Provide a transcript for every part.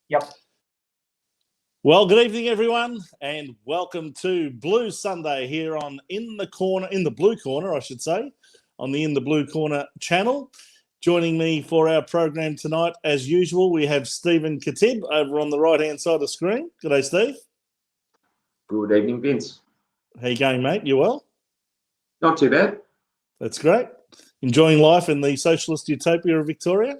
Yep. Well, good evening, everyone, and welcome to Blue Sunday here on In the Blue Corner, I should say, on the In the Blue Corner channel. Joining me for our program tonight, as usual, we have Stephen Khatib over on the right-hand side of the screen. Good day, Steve. Good evening, Vince. How you going, mate? You well? Not too bad. That's great. Enjoying life in the socialist utopia of Victoria?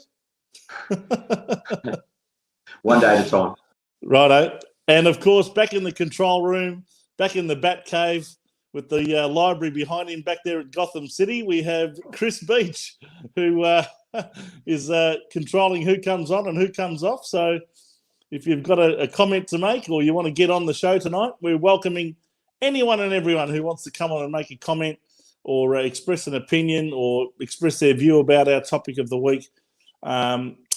One day at a time. Righto. And, of course, back in the control room, back in the Bat Cave with the library behind him back there at Gotham City, we have Chris Beach, who is controlling who comes on and who comes off. So if you've got a comment to make or you want to get on the show tonight, we're welcoming anyone and everyone who wants to come on and make a comment or express an opinion or express their view about our topic of the week.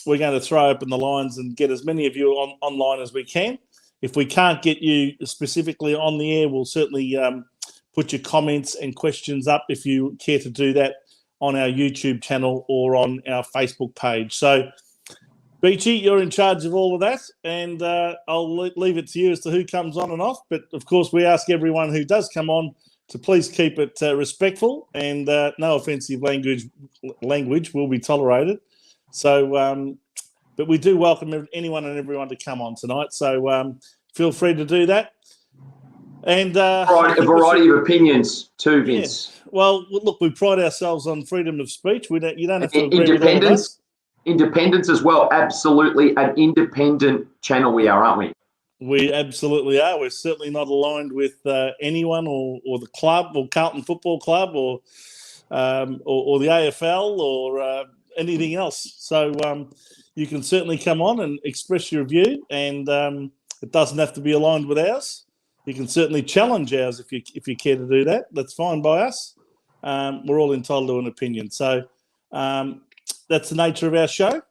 We're going to throw open the lines and get as many of you online as we can. If we can't get you specifically on the air, we'll certainly put your comments and questions up if you care to do that on our YouTube channel or on our Facebook page. So, Beachy, you're in charge of all of that, and I'll leave it to you as to who comes on and off. But, of course, we ask everyone who does come on to please keep it respectful and no offensive language will be tolerated. So, but we do welcome anyone and everyone to come on tonight. So feel free to do that. And a variety of opinions too, Vince. Yeah. Well, look, we pride ourselves on freedom of speech. You don't have to agree with all of us. Independence as well. Absolutely an independent channel we are, aren't we? We absolutely are. We're certainly not aligned with anyone or the club or Carlton Football Club or the AFL or anything else. So you can certainly come on and express your view, and it doesn't have to be aligned with ours. You can certainly challenge ours if you care to do that. That's fine by us. We're all entitled to an opinion. So that's the nature of our show.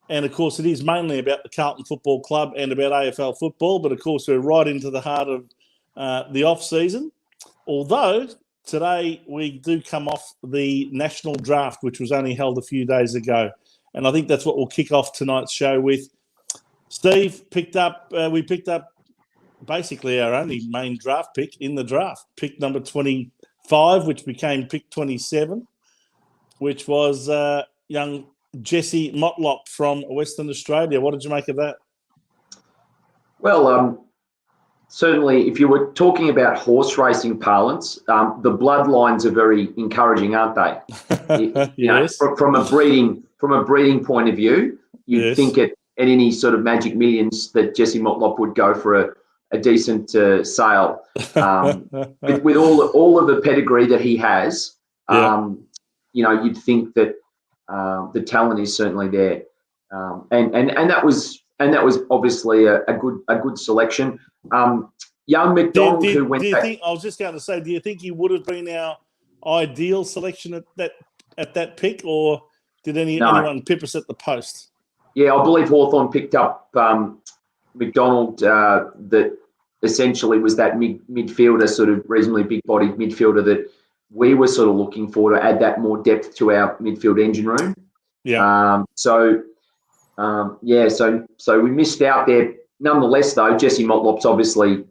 And, of course, it is mainly about the Carlton Football Club and about AFL football. But, of course, we're right into the heart of the off-season. Although today we do come off the national draft, which was only held a few days ago. And I think that's what we'll kick off tonight's show with. Steve we picked up basically our only main draft pick in the draft, pick number 25, which became pick 27, which was young Jesse Motlop from Western Australia. What did you make of that? Well, certainly if you were talking about horse racing parlance, the bloodlines are very encouraging, aren't they? Yes. From a breeding point of view, you'd think at any sort of Magic Millions that Jesse Motlop would go for a decent sale. with all of the pedigree that he has, you'd think that the talent is certainly there, and that was obviously a good selection. Young McDonald, who went. I was just going to say, do you think he would have been our ideal selection at that pick, or did anyone pip us at the post? Yeah, I believe Hawthorn picked up McDonald, that essentially was that midfielder, sort of reasonably big-bodied midfielder that we were sort of looking for to add that more depth to our midfield engine room. Yeah. So we missed out there. Nonetheless, though, Jesse Motlop's obviously,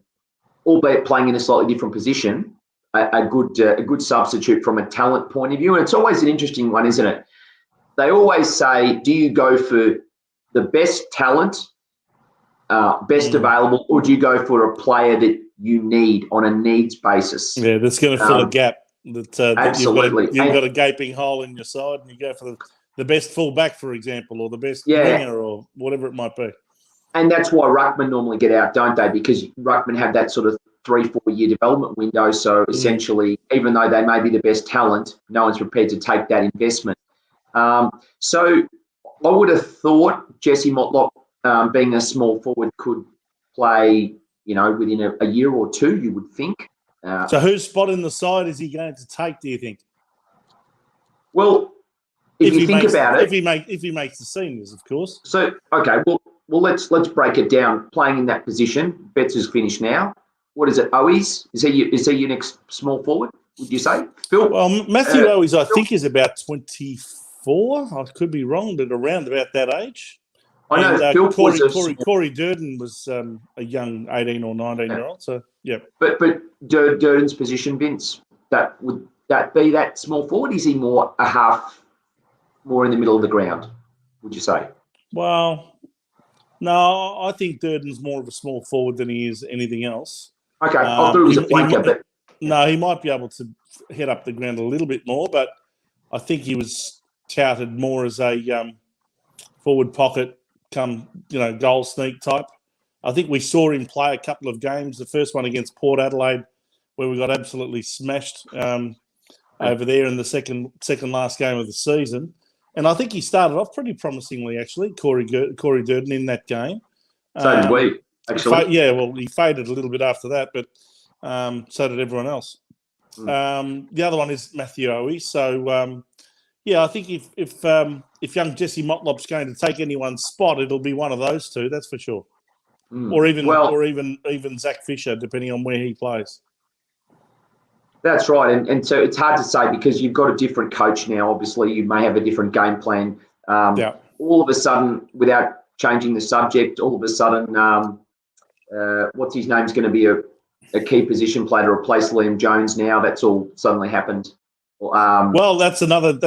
albeit playing in a slightly different position, a good substitute from a talent point of view. And it's always an interesting one, isn't it? They always say, do you go for the best talent, best available, or do you go for a player that you need on a needs basis? Yeah, that's going to fill a gap. Absolutely. You've got a gaping hole in your side, and you go for the best fullback, for example, or the best winger, or whatever it might be. And that's why ruckman normally get out, don't they? Because ruckman have that sort of 3-4 year development window. So essentially, even though they may be the best talent, no one's prepared to take that investment. So I would have thought Jesse Motlop, being a small forward, could play, within a year or two, you would think. So whose spot in the side is he going to take, do you think? Well, if you think about it. If he makes the seniors, of course. So, okay, well, let's break it down. Playing in that position, Betts is finished now. What is it, Owies? Is he your next small forward, would you say? Phil? Well, Matthew Owies, I think, is about 24. I could be wrong, but around about that age. I know And Phil was Corey Durden was a young 18 or 19-year-old. So, yeah. But Durden's position, Vince, would that be that small forward? Is he more a half, more in the middle of the ground, would you say? Well, no, I think Durden's more of a small forward than he is anything else. Okay, I thought he was a flanker, but... No, he might be able to head up the ground a little bit more, but I think he was touted more as a forward pocket goal sneak type. I think we saw him play a couple of games. The first one against Port Adelaide, where we got absolutely smashed over there in the second last game of the season. And I think he started off pretty promisingly, actually, Corey Durden in that game. So did we, actually. He faded a little bit after that, but so did everyone else. The other one is Matthew Owie. So, I think if young Jesse Motlop's going to take anyone's spot, it'll be one of those two, that's for sure. Or even Zach Fisher, depending on where he plays. That's right, and so it's hard to say because you've got a different coach now. Obviously, you may have a different game plan. All of a sudden, without changing the subject, all of a sudden, what's his name's going to be a key position player to replace Liam Jones now. That's all suddenly happened. Well, that's another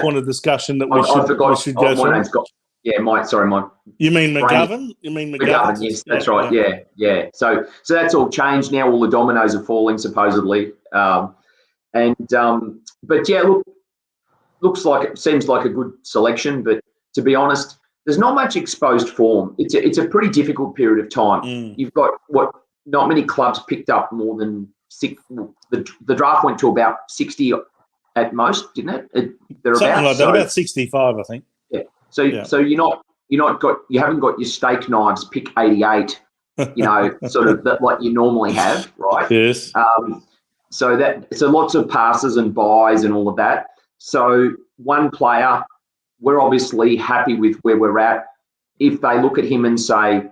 point of discussion that we should go through. My name's got. Yeah, Mike. Sorry, Mike. You mean McGovern? McGovern? Yes, that's right. Yeah. So that's all changed now. All the dominoes are falling supposedly. But yeah, seems like a good selection. But to be honest, there's not much exposed form. It's a pretty difficult period of time. You've got not many clubs picked up more than 6. The draft went to about 60 at most, didn't it? Something like that, about 65, I think. Yeah. So you haven't got your steak knives pick 88, sort of that like you normally have, right? Yes. So lots of passes and buys and all of that. So one player, we're obviously happy with where we're at. If they look at him and say,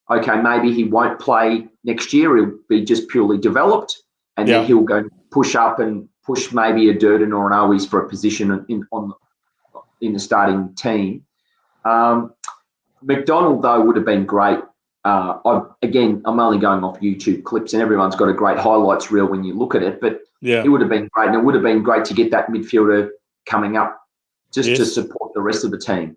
okay, maybe he won't play next year, he'll be just purely developed, and then he'll go push up and push maybe a Durden or an Owies for a position in the starting team. McDonald, though, would have been great. I'm only going off YouTube clips, and everyone's got a great highlights reel when you look at it, but it would have been great, and it would have been great to get that midfielder coming up just to support the rest of the team.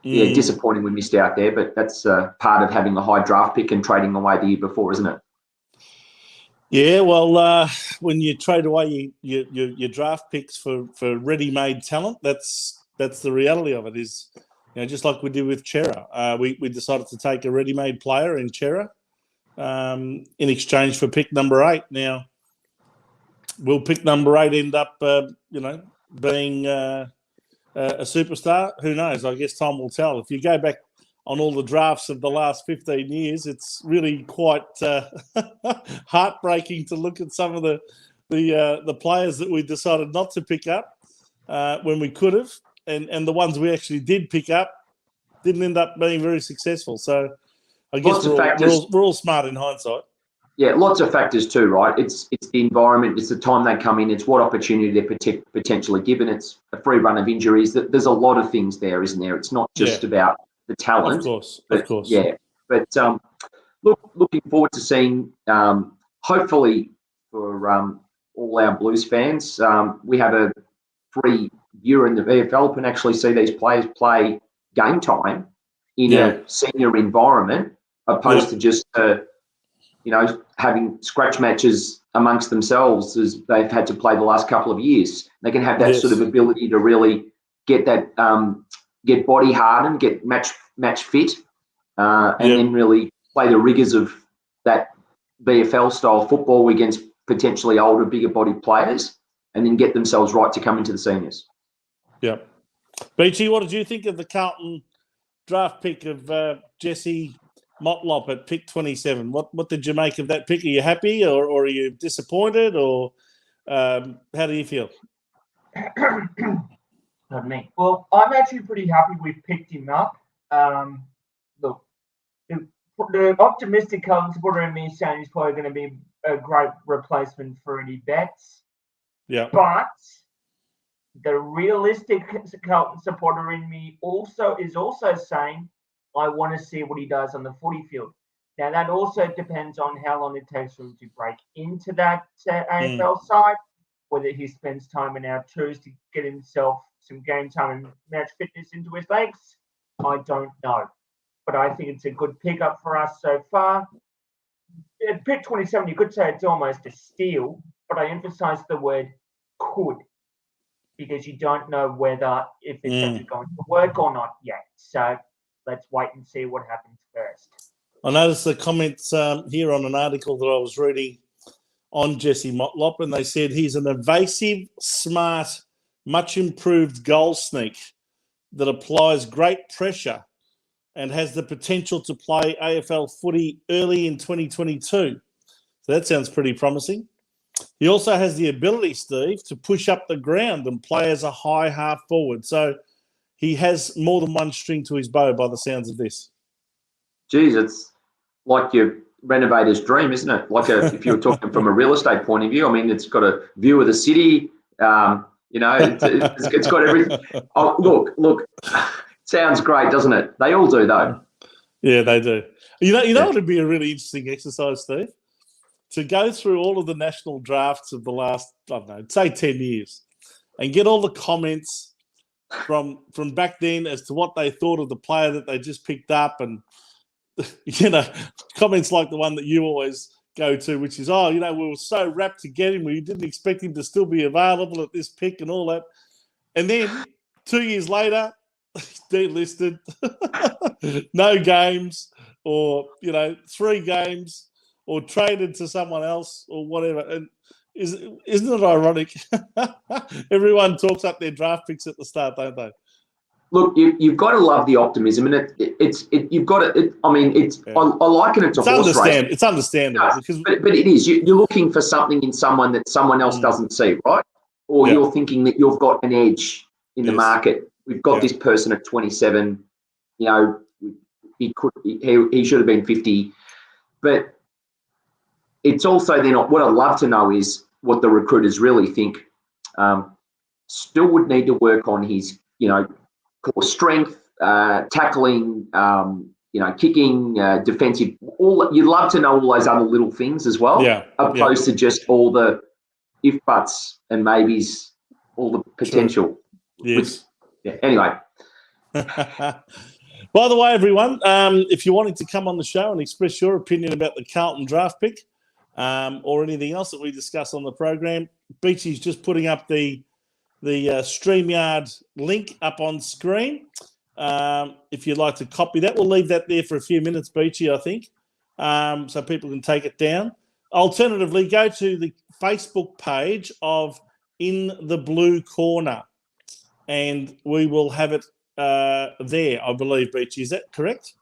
Disappointing we missed out there, but that's part of having a high draft pick and trading away the year before, isn't it? Yeah, well, when you trade away your draft picks for ready-made talent, that's the reality of it. Is just like we did with Chera. We decided to take a ready-made player in Chera in exchange for pick number 8. Now, will pick number 8 end up, being a superstar? Who knows? I guess time will tell. If you go back on all the drafts of the last 15 years, it's really quite heartbreaking to look at some of the players that we decided not to pick up when we could have, and the ones we actually did pick up didn't end up being very successful. So I guess we're all smart in hindsight. Yeah, lots of factors too, right? It's the environment, it's the time they come in, it's what opportunity they're potentially given, it's a free run of injuries. There's a lot of things there, isn't there? It's not just about the talent. Of course. Yeah, but looking forward to seeing, hopefully for all our Blues fans, we have a free viewer in the VFL can actually see these players play game time in a senior environment, opposed to just having scratch matches amongst themselves as they've had to play the last couple of years. They can have that sort of ability to really get that, get body hardened, get match fit, and then really play the rigours of that VFL style football against potentially older, bigger body players, and then get themselves right to come into the seniors. Yeah. BT, what did you think of the Carlton draft pick of Jesse Motlop at pick 27? What did you make of that pick? Are you happy or are you disappointed, or how do you feel? Not me. Well, I'm actually pretty happy we picked him up. Look, the optimistic Carlton supporter in me is saying he's probably going to be a great replacement for any Betts. Yeah. But The realistic Carlton supporter in me is also saying, I want to see what he does on the footy field. Now, that also depends on how long it takes for him to break into that AFL side, whether he spends time in our twos to get himself some game time and match fitness into his legs. I don't know. But I think it's a good pickup for us so far. At pick 27, you could say it's almost a steal, but I emphasize the word could, because you don't know if it's actually going to work or not yet. So let's wait and see what happens first. I noticed the comments here on an article that I was reading on Jesse Motlop, and they said he's an evasive, smart, much improved goal sneak that applies great pressure and has the potential to play AFL footy early in 2022. So that sounds pretty promising. He also has the ability, Steve, to push up the ground and play as a high half forward. So he has more than one string to his bow by the sounds of this. Geez, it's like your renovator's dream, isn't it? Like if you're talking from a real estate point of view, I mean, it's got a view of the city. It's got everything. Oh, look, sounds great, doesn't it? They all do, though. Yeah, they do. You know what would be a really interesting exercise, Steve? To go through all of the national drafts of the last, I don't know, say 10 years and get all the comments from back then as to what they thought of the player that they just picked up, and comments like the one that you always go to, which is, we were so rapt to get him, we didn't expect him to still be available at this pick and all that. And then 2 years later, he's delisted, no games, or 3 games, or traded to someone else or whatever. And isn't it ironic? Everyone talks up their draft picks at the start, don't they? Look, you've got to love the optimism, and you've got to. I liken it to horse racing. It's understandable, but it is. You're looking for something in someone that someone else doesn't see, right? Or you're thinking that you've got an edge in the market. We've got this person at 27. He should have been 50, but it's also then what I'd love to know is what the recruiters really think. Still would need to work on his, core strength, tackling, kicking, defensive. You'd love to know all those other little things as well, opposed to just all the if buts and maybes, all the potential. True. Yes. Anyway. By the way, everyone, if you're wanting to come on the show and express your opinion about the Carlton draft pick or anything else that we discuss on the program, Beachy's just putting up the StreamYard link up on screen. If you'd like to copy that, we'll leave that there for a few minutes, Beachy, I think, so people can take it down. Alternatively, go to the Facebook page of In the Blue Corner, and we will have it there, I believe, Beachy. Is that correct?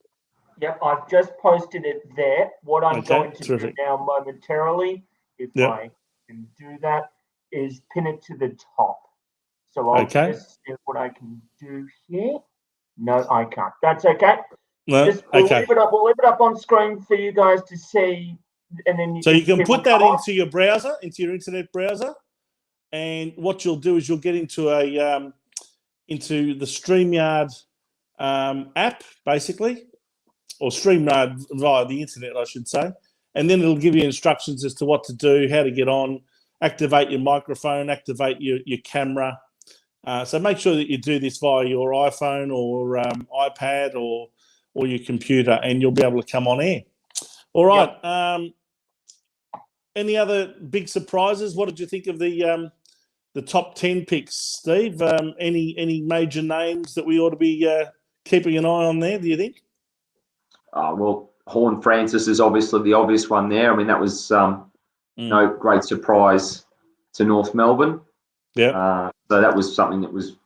Yep, I've just posted it there. What I'm going to do now momentarily, if I can do that, is pin it to the top. So I'll just see what I can do here. No, I can't. That's okay. No, we'll leave it up on screen for you guys to see, and then you can put that into your browser, into your internet browser, and what you'll do is you'll get into into the StreamYard app, basically, or StreamYard via the internet, I should say, and then it'll give you instructions as to what to do, how to get on, activate your microphone, activate your camera. So make sure that you do this via your iPhone or iPad or your computer, and you'll be able to come on air. All right. Yep. Any other big surprises? What did you think of the top 10 picks, Steve? Any major names that we ought to be keeping an eye on there, do you think? Well, Horn Francis is obviously the obvious one there. I mean, that was no great surprise to North Melbourne. Yeah. So that was something that was,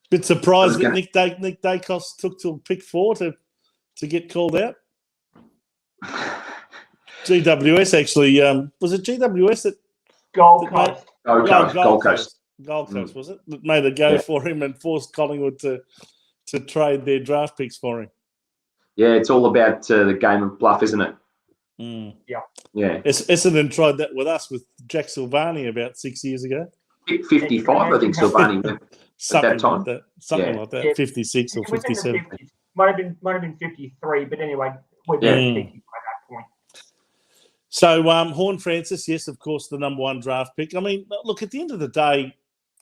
bit surprised that Nick Dacos took to pick 4 to get called out. GWS actually, was it GWS that Gold Coast? Gold Coast, was it? That made a go for him and forced Collingwood to trade their draft picks for him. Yeah, it's all about the game of bluff, isn't it? Yeah. Yeah. Essendon tried that with us with Jack Silvani about 6 years ago. 55, I think Silvani went at that time. Something like that, 56 or 57. Might have been 53, but anyway, we're peaking by that point. So Horn Francis, yes, of course, the number one draft pick. I mean, look, at the end of the day,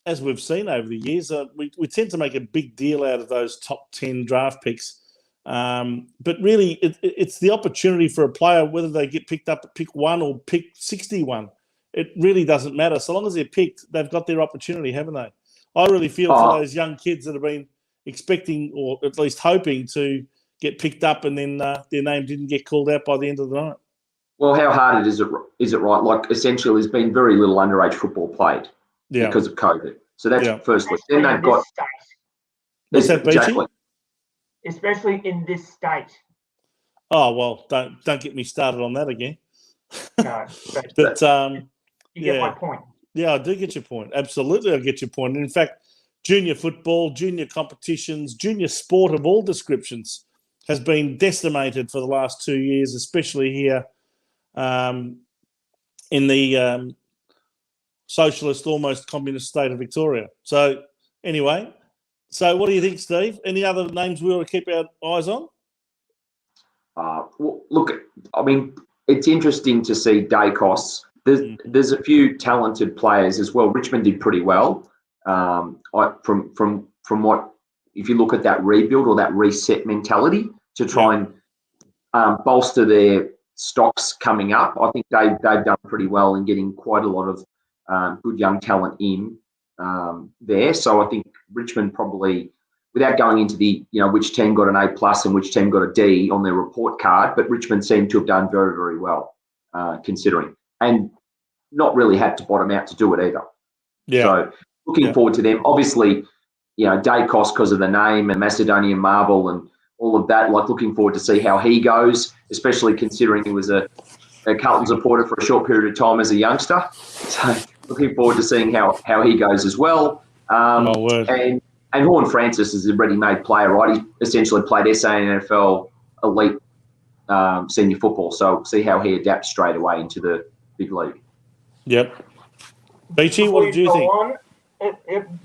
as we've seen over the years, we tend to make a big deal out of those top 10 draft picks. But really, it's the opportunity for a player, whether they get picked up at pick 1 or pick 61. It really doesn't matter. So long as they're picked, they've got their opportunity, haven't they? I really feel for those young kids that have been expecting or at least hoping to get picked up and then their name didn't get called out by the end of the night. Well, how hard is it right? Like, essentially, there's been very little underage football played because of COVID. So that's firstly. Then they've got... What's that, exactly. Especially in this state. Oh, well, don't get me started on that again. No, but you get my point. Yeah, I do get your point. Absolutely, I get your point. And in fact, junior football, junior competitions, junior sport of all descriptions has been decimated for the last 2 years, especially here in the socialist, almost communist state of Victoria. So anyway, what do you think, Steve? Any other names we ought to keep our eyes on? Well, look, I mean, it's interesting to see day costs. There's a few talented players as well. Richmond did pretty well. From what, if you look at that rebuild or that reset mentality to try and bolster their stocks coming up, I think they've done pretty well in getting quite a lot of good young talent in there. So I think Richmond probably, without going into the, which team got an A+ and which team got a D on their report card, but Richmond seemed to have done very, very well considering, and not really had to bottom out to do it either. Yeah. So looking forward to them. Obviously, day cost because of the name and Macedonian Marble and all of that. Like, looking forward to see how he goes, especially considering he was a Carlton supporter for a short period of time as a youngster. So looking forward to seeing how he goes as well. And Horn Francis is a ready-made player, right? He essentially played SA and NFL elite senior football. So see how he adapts straight away into the big league. Yep. Beachy, what did you think?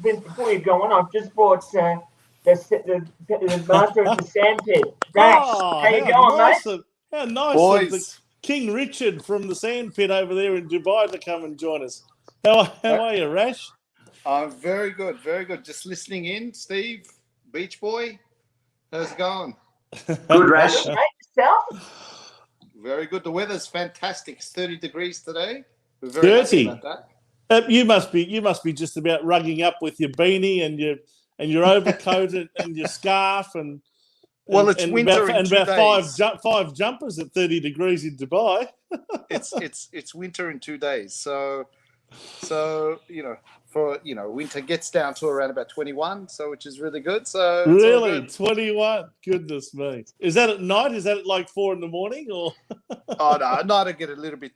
Before you go on, I've just brought the master of the sandpit. Rash, how you going, mate? How nice of the King Richard from the sandpit over there in Dubai to come and join us. How are you, Rash? I'm very good, very good. Just listening in, Steve, Beach Boy. How's it going? Good, Rash. Very good. The weather's fantastic. It's 30 degrees today. We're very happy about that. You must be just about rugging up with your beanie and your overcoat and your scarf and it's winter in 2 days. five jumpers at 30 degrees in Dubai. it's winter in 2 days. So winter gets down to around about 21, so which is really good. So really, 21. Goodness me. Is that at night? Is that at like 4 a.m. or? Oh no, at night I get a little bit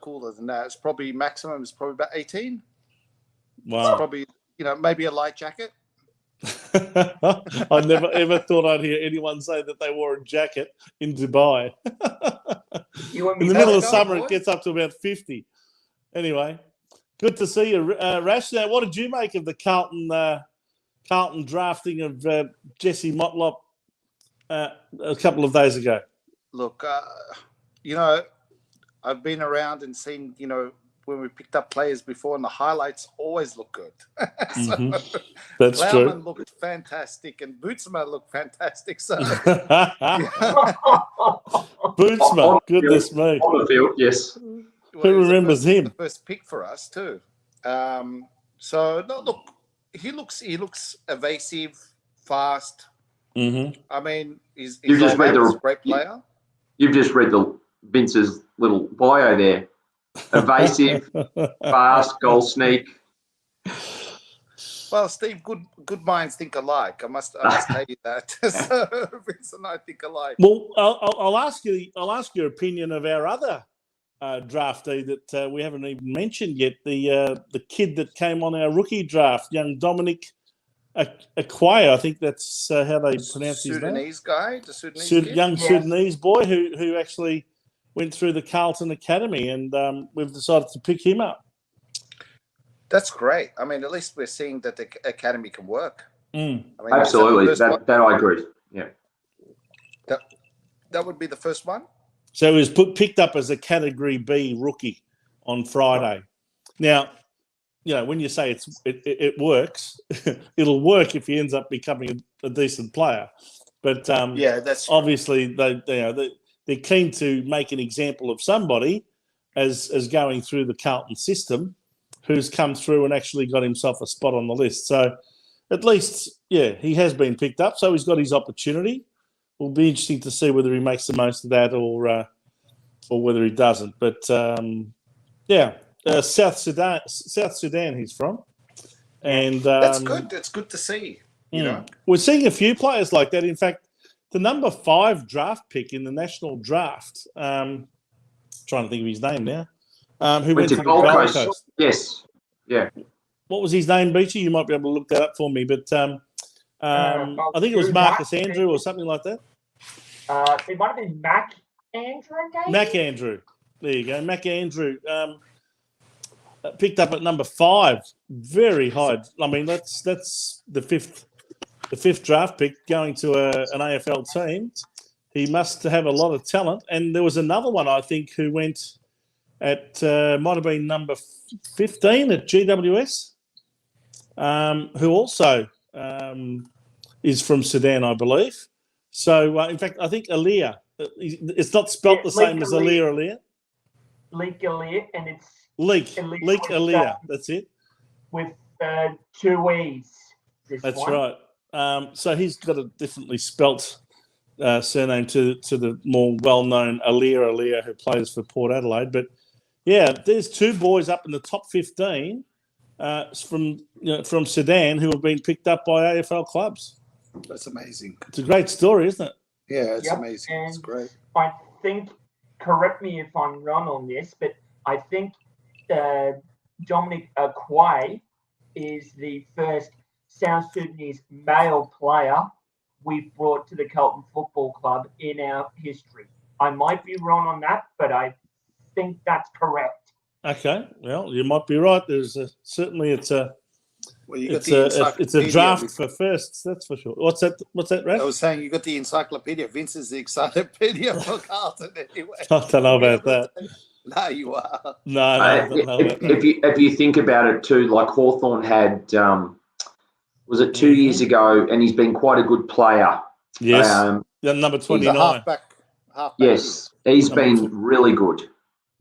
cooler than that. It's probably maximum is probably about 18. Wow. It's probably maybe a light jacket. I never ever thought I'd hear anyone say that they wore a jacket in Dubai. In the middle of summer, it gets up to about 50. Anyway. Good to see you, Rash. Now, what did you make of the Carlton drafting of Jesse Motlop a couple of days ago? Look, I've been around and seen, when we picked up players before, and the highlights always look good. That's Plowman true. Looked fantastic, and Bootsma looked fantastic. So, Bootsma, goodness me. On the field, yes. Who remembers him? The first pick for us too. So no, look, he looks evasive, fast. Mm-hmm. I mean, he's a great player. You've just read Vince's little bio there. Evasive, fast, goal sneak. Well, Steve, good minds think alike. I must tell you that. So Vince and I think alike. Well, I'll ask your opinion of our other draftee that we haven't even mentioned yet. The kid that came on our rookie draft, young Dominic Aquaya. I think that's how they pronounce his name. Sudanese guy, the Sudanese kid? Young Sudanese boy who actually went through the Carlton Academy, and we've decided to pick him up. That's great. I mean, at least we're seeing that the academy can work. Mm. I mean, Absolutely, is that the first that I agree. Yeah, one? That would be the first one. So he was picked up as a Category B rookie on Friday. Now, you know, when you say it works, it'll work if he ends up becoming a decent player. But Yeah, that's true. obviously they're keen to make an example of somebody as going through the Carlton system who's come through and actually got himself a spot on the list. So at least, yeah, he has been picked up. So he's got his opportunity. It'll be interesting to see whether he makes the most of that or whether he doesn't. But South Sudan he's from, and That's good. It's good to see. You know, we're seeing a few players like that. In fact, the number 5 draft pick in the national draft, trying to think of his name now, who went to the Gold Coast. Yes, yeah. What was his name, Beachy? You might be able to look that up for me. But I think it was Marcus Andrew or something like that. It might have been Mac Andrew. Mac Andrew. There you go. Mac Andrew picked up at number 5. Very high. I mean, that's the fifth draft pick going to an AFL team. He must have a lot of talent. And there was another one, I think, who went at might have been number 15 at GWS, who also is from Sudan, I believe. So, in fact, I think Alia. It's not spelt the same as Alia. Leak Alia, and it's Leak Alia. That's it. With 2 E's. That's right. So he's got a differently spelt surname to the more well-known Alia, who plays for Port Adelaide. But yeah, there's 2 boys up in the top 15 from Sudan who have been picked up by AFL clubs. That's amazing. It's a great story, isn't it? Yeah, it's amazing. And it's great. I think, correct me if I'm wrong on this, but I think Dominic Quay is the first South Sudanese male player we've brought to the Carlton Football Club in our history. I might be wrong on that, but I think that's correct. Okay, well, you might be right. There's certainly it's a draft for firsts, that's for sure. What's that, Raf? I was saying you got the encyclopedia. Vince is the encyclopedia for Carlton anyway. I don't know about that. No, you are. No, I don't know about that. If you think about it too, like Hawthorn had, was it 2 years ago, and he's been quite a good player. Yes, number 29. Halfback. Yes, he's been really good.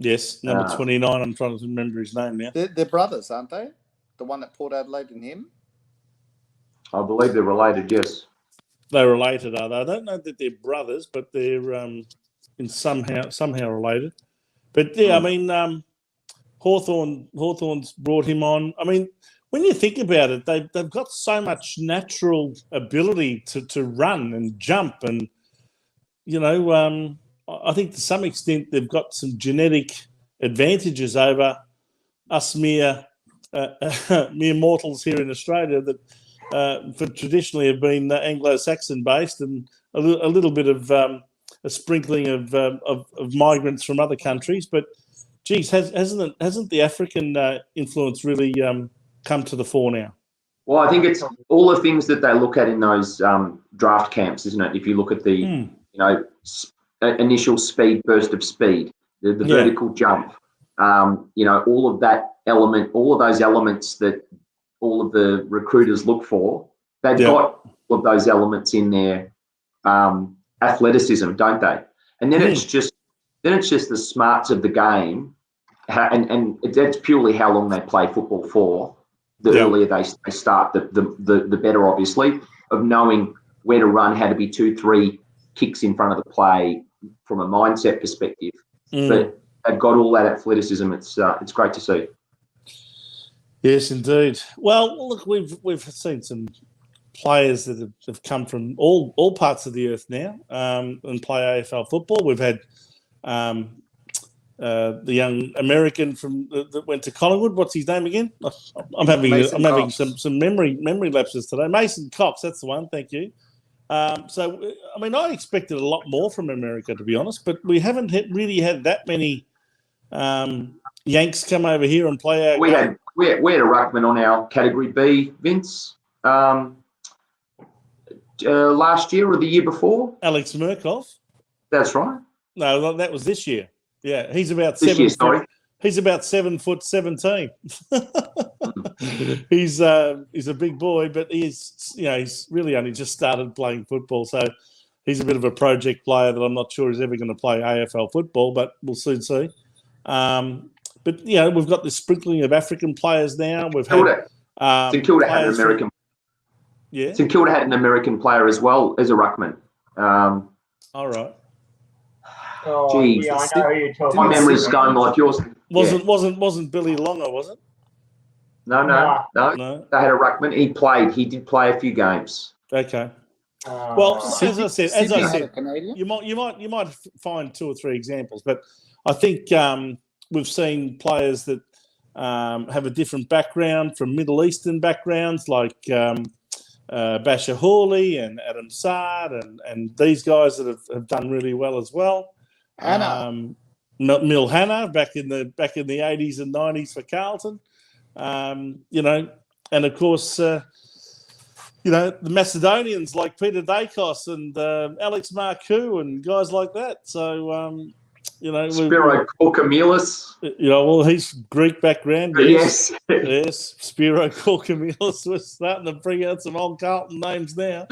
Yes, number 29. I'm trying to remember his name now. They're brothers, aren't they? The one that Port Adelaide and him? I believe they're related, yes. They're related, are they? I don't know that they're brothers, but they're in somehow related. But yeah, I mean, Hawthorn's brought him on. I mean, when you think about it, they've got so much natural ability to run and jump, and you know, I think to some extent they've got some genetic advantages over us mere mortals here in Australia that for traditionally have been Anglo-Saxon based, and a little bit of a sprinkling of migrants from other countries. But geez, hasn't the African influence really come to the fore now? Well, I think it's all the things that they look at in those draft camps, isn't it? If you look at the initial speed, burst of speed, the vertical jump, all of that element, all of those elements that all of the recruiters look for, they've got all of those elements in their athleticism, don't they? And then it's just the smarts of the game, and that's purely how long they play football for. The earlier they start, the better, obviously, of knowing where to run, how to be 2-3 kicks in front of the play from a mindset perspective. But they've got all that athleticism. It's great to see. Yes, indeed. Well, look, we've seen some players that have come from all parts of the earth now and play AFL football. We've had the young American that went to Collingwood. What's his name again? I'm having some memory lapses today. Mason Cox, that's the one. Thank you. So, I mean, I expected a lot more from America, to be honest, but we haven't really had that many Yanks come over here and play our We game? had a ruckman on our category B, Vince, last year or the year before. Alex Murkoff? That's right. No, that was this year. Yeah, he's about This 7 year, foot. sorry. He's about 7'17". He's a big boy, but he's really only just started playing football, so he's a bit of a project player that I'm not sure is ever going to play AFL football, but we'll soon see. But we've got this sprinkling of African players now. We've had St Kilda had an American. Yeah. St Kilda had an American player as well as a ruckman. All right. Oh, Geez. yeah, I know who you're talking My about. memory's going like yours. Wasn't Billy Longer, was it? No. No. They had a ruckman. He did play a few games. Okay. Well, as I said, Sydney had a Canadian. you might find 2 or 3 examples, but I think we've seen players that have a different background from Middle Eastern backgrounds, like Basher Hawley and Adam Sard, and these guys that have done really well as well. Hannah. Mil Hannah back in the 80s and 90s for Carlton. And of course, the Macedonians like Peter Dacos and Alex Marcoux and guys like that. So, Spiro Korkamilis. Well, he's Greek background. Yes. Yes. Spiro Korkamilis. We're starting to bring out some old Carlton names now.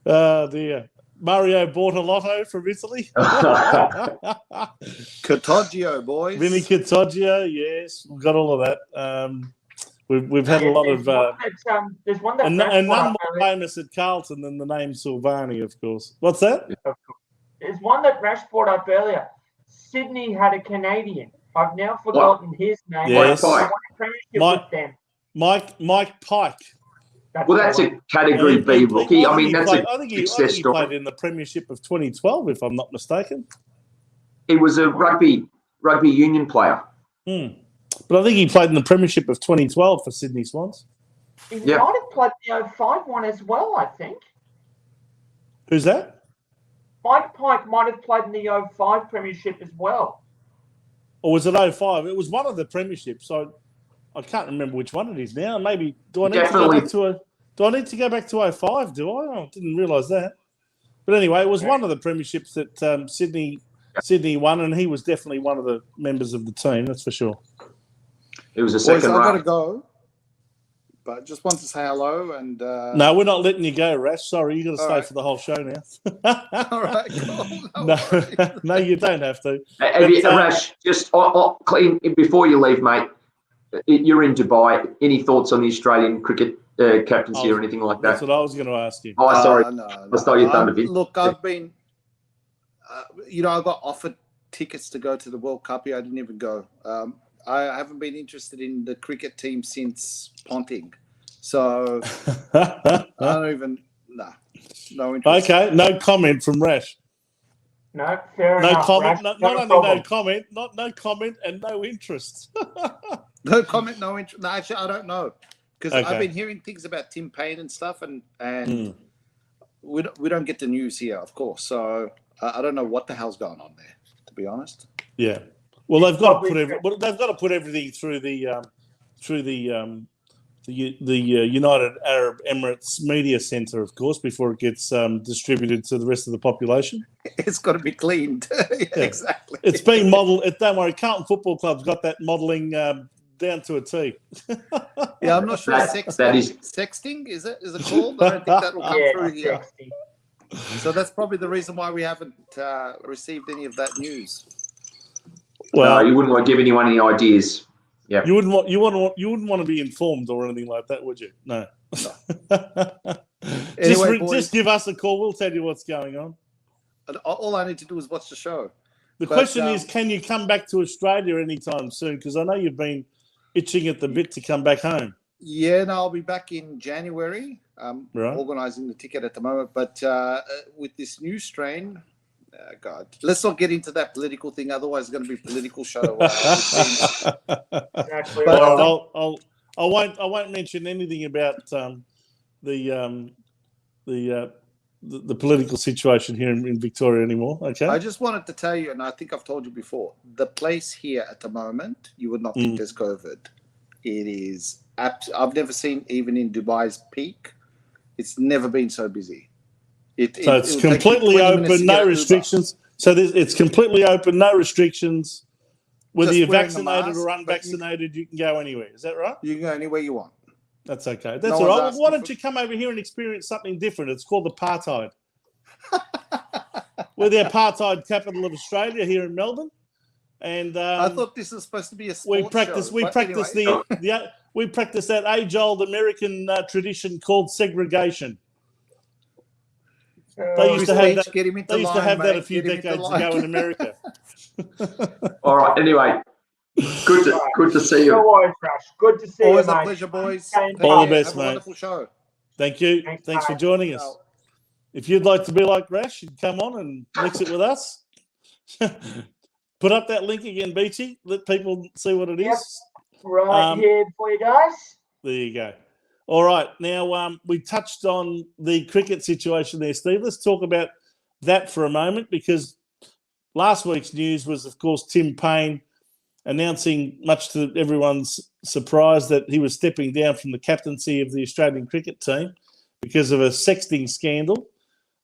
Dear. Mario Bortolotto from Italy. Cottagio, boys. Vinny Cottagio, yes. We've got all of that. We've had a lot of... there's one that... and none more famous at Carlton than the name Silvani, of course. What's that? There's one that Rash brought up earlier. Sydney had a Canadian. I've now forgotten his name. Yes. Mike Pike. That's a category B rookie. I think he played in the Premiership of 2012, if I'm not mistaken. He was a rugby union player. But I think he played in the Premiership of 2012 for Sydney Swans. He might have played the 05 one as well, I think. Who's that? Mike Pike might have played in the 05 Premiership as well. Or was it 05? It was one of the Premierships. So I can't remember which one it is now. Maybe do I need to go back to 05? Do I? I didn't realise that. But anyway, it was one of the Premierships that Sydney won, and he was definitely one of the members of the team. That's for sure. It was a second I've round. got to go, but just want to say hello. And no, we're not letting you go, Rash. Sorry, you got to stay for the whole show now. All right, cool. No, you don't have to. Rash, just before you leave, mate. You're in Dubai. Any thoughts on the Australian cricket captaincy or anything like that? That's what I was going to ask you. Oh, sorry. No. I thought you'd done a bit. Look, I've been, I got offered tickets to go to the World Cup. I didn't even go. I haven't been interested in the cricket team since Ponting. So I don't even, no interest. Okay, no comment from Rash. No, fair enough. No comment. Rash, Not only no comment, no comment and no interest. No comment, no interest. No, actually, I don't know. Because I've been hearing things about Tim Payne and stuff, and we don't get the news here, of course. So I don't know what the hell's going on there, to be honest. Yeah. Well, they've got to put everything through the United Arab Emirates Media Centre, of course, before it gets distributed to the rest of the population. It's got to be cleaned. Exactly. It's being modelled. Don't worry, Carlton Football Club's got that modelling down to a T. Yeah, I'm not sure. Sexting is it called? I don't think that will come through here. So that's probably the reason why we haven't received any of that news. Well, no, you wouldn't want to give anyone any ideas. Yeah, you wouldn't want to be informed or anything like that, would you? No. Anyway, just give us a call. We'll tell you what's going on. All I need to do is watch the show. The question is, can you come back to Australia anytime soon? Because I know you've been itching at the bit to come back home. Yeah, no, I'll be back in January. Right. Organising the ticket at the moment, but with this new strain. God, let's not get into that political thing. Otherwise, it's going to be a political show. But I won't mention anything about the the political situation here in Victoria anymore. Okay. I just wanted to tell you, and I think I've told you before, the place here at the moment, you would not think there's COVID. It is. I've never seen, even in Dubai's peak, it's never been so busy. So it's completely open, no restrictions. So it's completely open, no restrictions. Whether you're vaccinated or unvaccinated, you can go anywhere. Is that right? You can go anywhere you want. That's okay. That's all right. Well, why don't you come over here and experience something different? It's called apartheid. We're the apartheid capital of Australia here in Melbourne, and I thought this was supposed to be a sports we practice that age-old American tradition called segregation. They used to have that. They used to have that a few decades ago in America. All right. Anyway, good to see you. No worries, Rash. Good to see Always you, a mate. pleasure, boys. All the best, have mate. A wonderful show. Thank you. Thanks for joining us. If you'd like to be like Rash, you'd come on and mix it with us. Put up that link again, Beachy. Let people see what it is. Right here for you guys. There you go. All right. Now, we touched on the cricket situation there, Steve. Let's talk about that for a moment, because last week's news was, of course, Tim Payne announcing, much to everyone's surprise, that he was stepping down from the captaincy of the Australian cricket team because of a sexting scandal.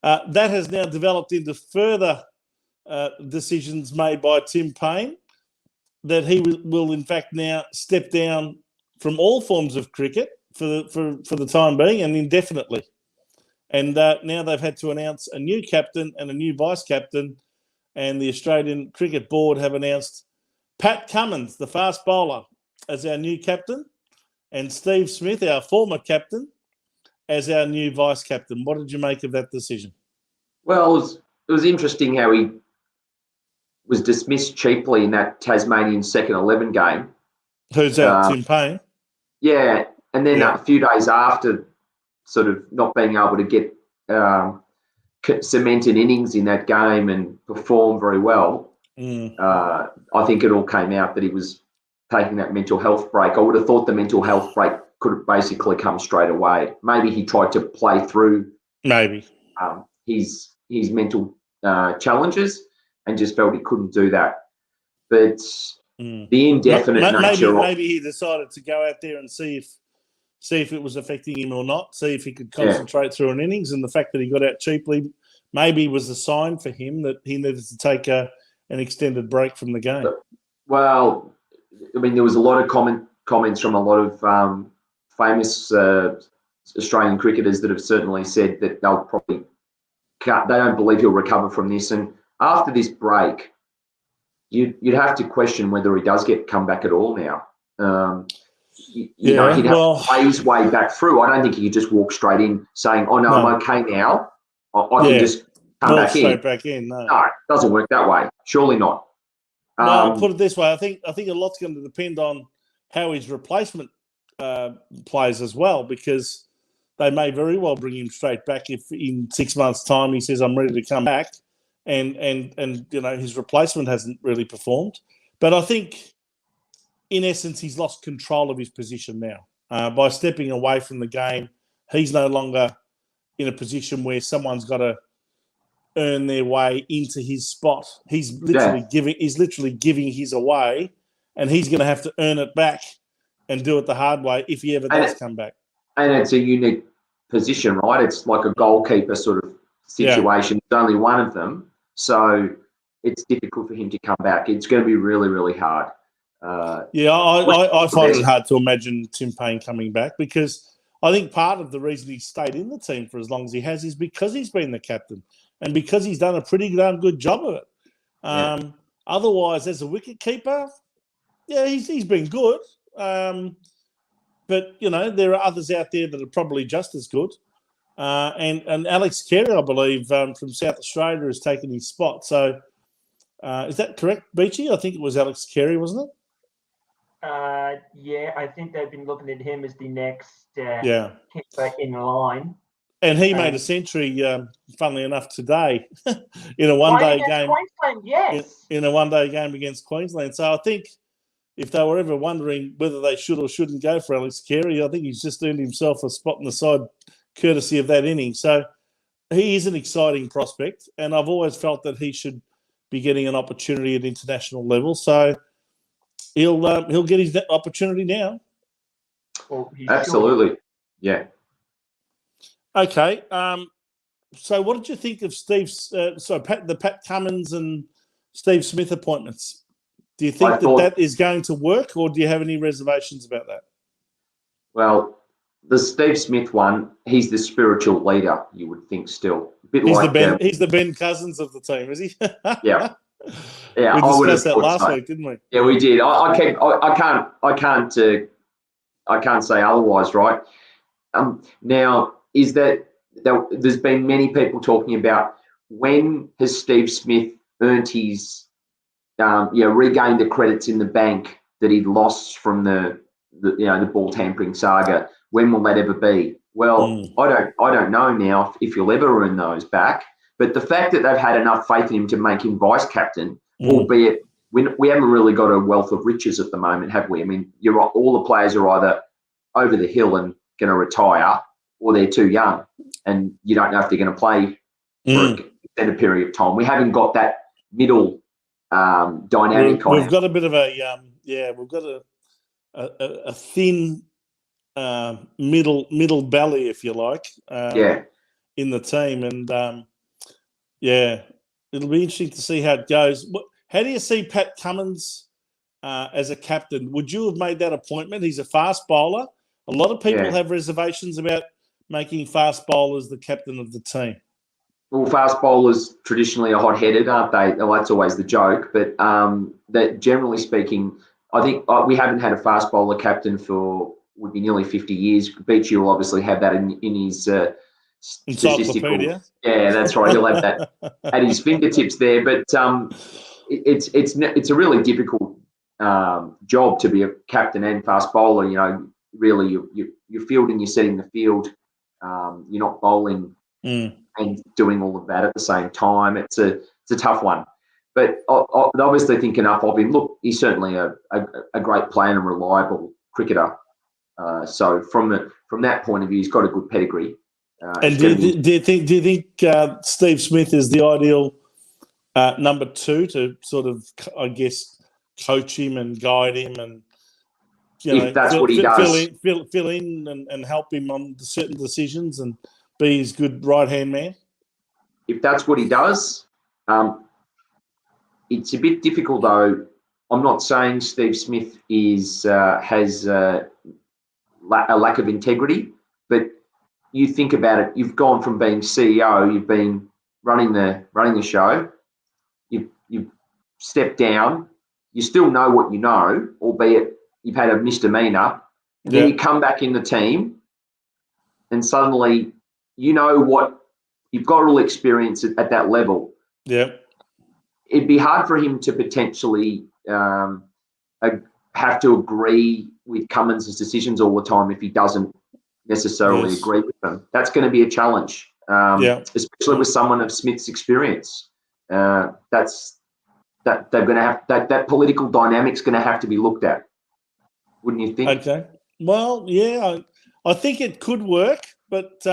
That has now developed into further decisions made by Tim Payne, that he will in fact now step down from all forms of cricket for the time being and indefinitely. And now they've had to announce a new captain and a new vice captain, and the Australian Cricket Board have announced Pat Cummins, the fast bowler, as our new captain, and Steve Smith, our former captain, as our new vice captain. What did you make of that decision? Well, it was interesting how he was dismissed cheaply in that Tasmanian second 11 game. Who's that, Tim Payne? Yeah, and then a few days after sort of not being able to get cemented innings in that game and perform very well, I think it all came out that he was taking that mental health break. I would have thought the mental health break could have basically come straight away. Maybe he tried to play through his mental challenges and just felt he couldn't do that. But the indefinite nature of... Maybe he decided to go out there and see if it was affecting him or not, see if he could concentrate through an innings, and the fact that he got out cheaply maybe was a sign for him that he needed to take an extended break from the game. Well, I mean, there was a lot of comments from a lot of famous Australian cricketers that have certainly said that they'll probably they don't believe he'll recover from this. And after this break, you'd have to question whether he does come back at all now. He'd have to play his way back through. I don't think he could just walk straight in saying, "Oh no, I'm okay now. I can just come back in." Straight back in. No, it doesn't work that way. Surely not. No, I'll put it this way. I think a lot's going to depend on how his replacement plays as well, because they may very well bring him straight back if in 6 months' time he says, "I'm ready to come back," and his replacement hasn't really performed. But I think, in essence, he's lost control of his position now. By stepping away from the game, he's no longer in a position where someone's got to earn their way into his spot. He's literally giving his away, and he's going to have to earn it back and do it the hard way if he ever does come back. And it's a unique position, right? It's like a goalkeeper sort of situation. It's only one of them, so it's difficult for him to come back. It's going to be really, really hard. I find it hard to imagine Tim Payne coming back, because I think part of the reason he stayed in the team for as long as he has is because he's been the captain and because he's done a pretty damn good job of it. Otherwise, as a wicket keeper, he's been good. But, there are others out there that are probably just as good. And Alex Carey, I believe, from South Australia has taken his spot. So is that correct, Beachy? I think it was Alex Carey, wasn't it? I think they've been looking at him as the next keeper in line. And he made a century, funnily enough, today in a one-day game. Queensland, yes. In a one-day game against Queensland. So I think if they were ever wondering whether they should or shouldn't go for Alex Carey, I think he's just earned himself a spot on the side courtesy of that inning. So he is an exciting prospect, and I've always felt that he should be getting an opportunity at international level. So he'll get his opportunity now. Well, he Absolutely. Yeah. Okay. So what did you think of the Pat Cummins and Steve Smith appointments? Do you think that is going to work, or do you have any reservations about that? Well, the Steve Smith one, he's the spiritual leader, you would think still. A bit He's like he's the Ben Cousins of the team, is he? Yeah. Yeah, we I would have discussed that thought last so. week, didn't we? Yeah, we did. I can't say otherwise, right? Now, is that there's been many people talking about when has Steve Smith earned his, regained the credits in the bank that he'd lost from the ball tampering saga. When will that ever be? Well, I don't know now if he'll ever earn those back. But the fact that they've had enough faith in him to make him vice captain, albeit we haven't really got a wealth of riches at the moment, have we? I mean, you're right, all the players are either over the hill and going to retire, or they're too young, and you don't know if they're going to play for an extended period of time. We haven't got that middle dynamic. We've got a bit of we've got a thin middle belly, if you like, in the team, and it'll be interesting to see how it goes. How do you see Pat Cummins as a captain? Would you have made that appointment? He's a fast bowler. A lot of people have reservations about making fast bowlers the captain of the team. Well, fast bowlers traditionally are hot-headed, aren't they? Well, that's always the joke. But that generally speaking, I think we haven't had a fast bowler captain for would be nearly 50 years. Beachy will obviously have that in his encyclopedia. Yeah, that's right. He'll have that at his fingertips there. But it's a really difficult job to be a captain and fast bowler. You know, really, you're fielding, you're setting the field. You're not bowling and doing all of that at the same time. It's a tough one. But I obviously think enough of him. Look, he's certainly a great player and reliable cricketer. So from that point of view, he's got a good pedigree. And do you think Steve Smith is the ideal number two to sort of, I guess, coach him and guide him and fill in and help him on certain decisions and be his good right-hand man? If that's what he does, it's a bit difficult though. I'm not saying Steve Smith has a lack of integrity, but you think about it. You've gone from being CEO, you've been running the show, you've stepped down. You still know what you know, albeit you've had a misdemeanor, and then you come back in the team, and suddenly you know what you've got all experience at that level. Yeah, it'd be hard for him to potentially have to agree with Cummins' decisions all the time if he doesn't necessarily agree with them. That's going to be a challenge, especially with someone of Smith's experience. They're going to have that political dynamic's going to have to be looked at, wouldn't you think? Okay. Well, yeah, I think it could work, but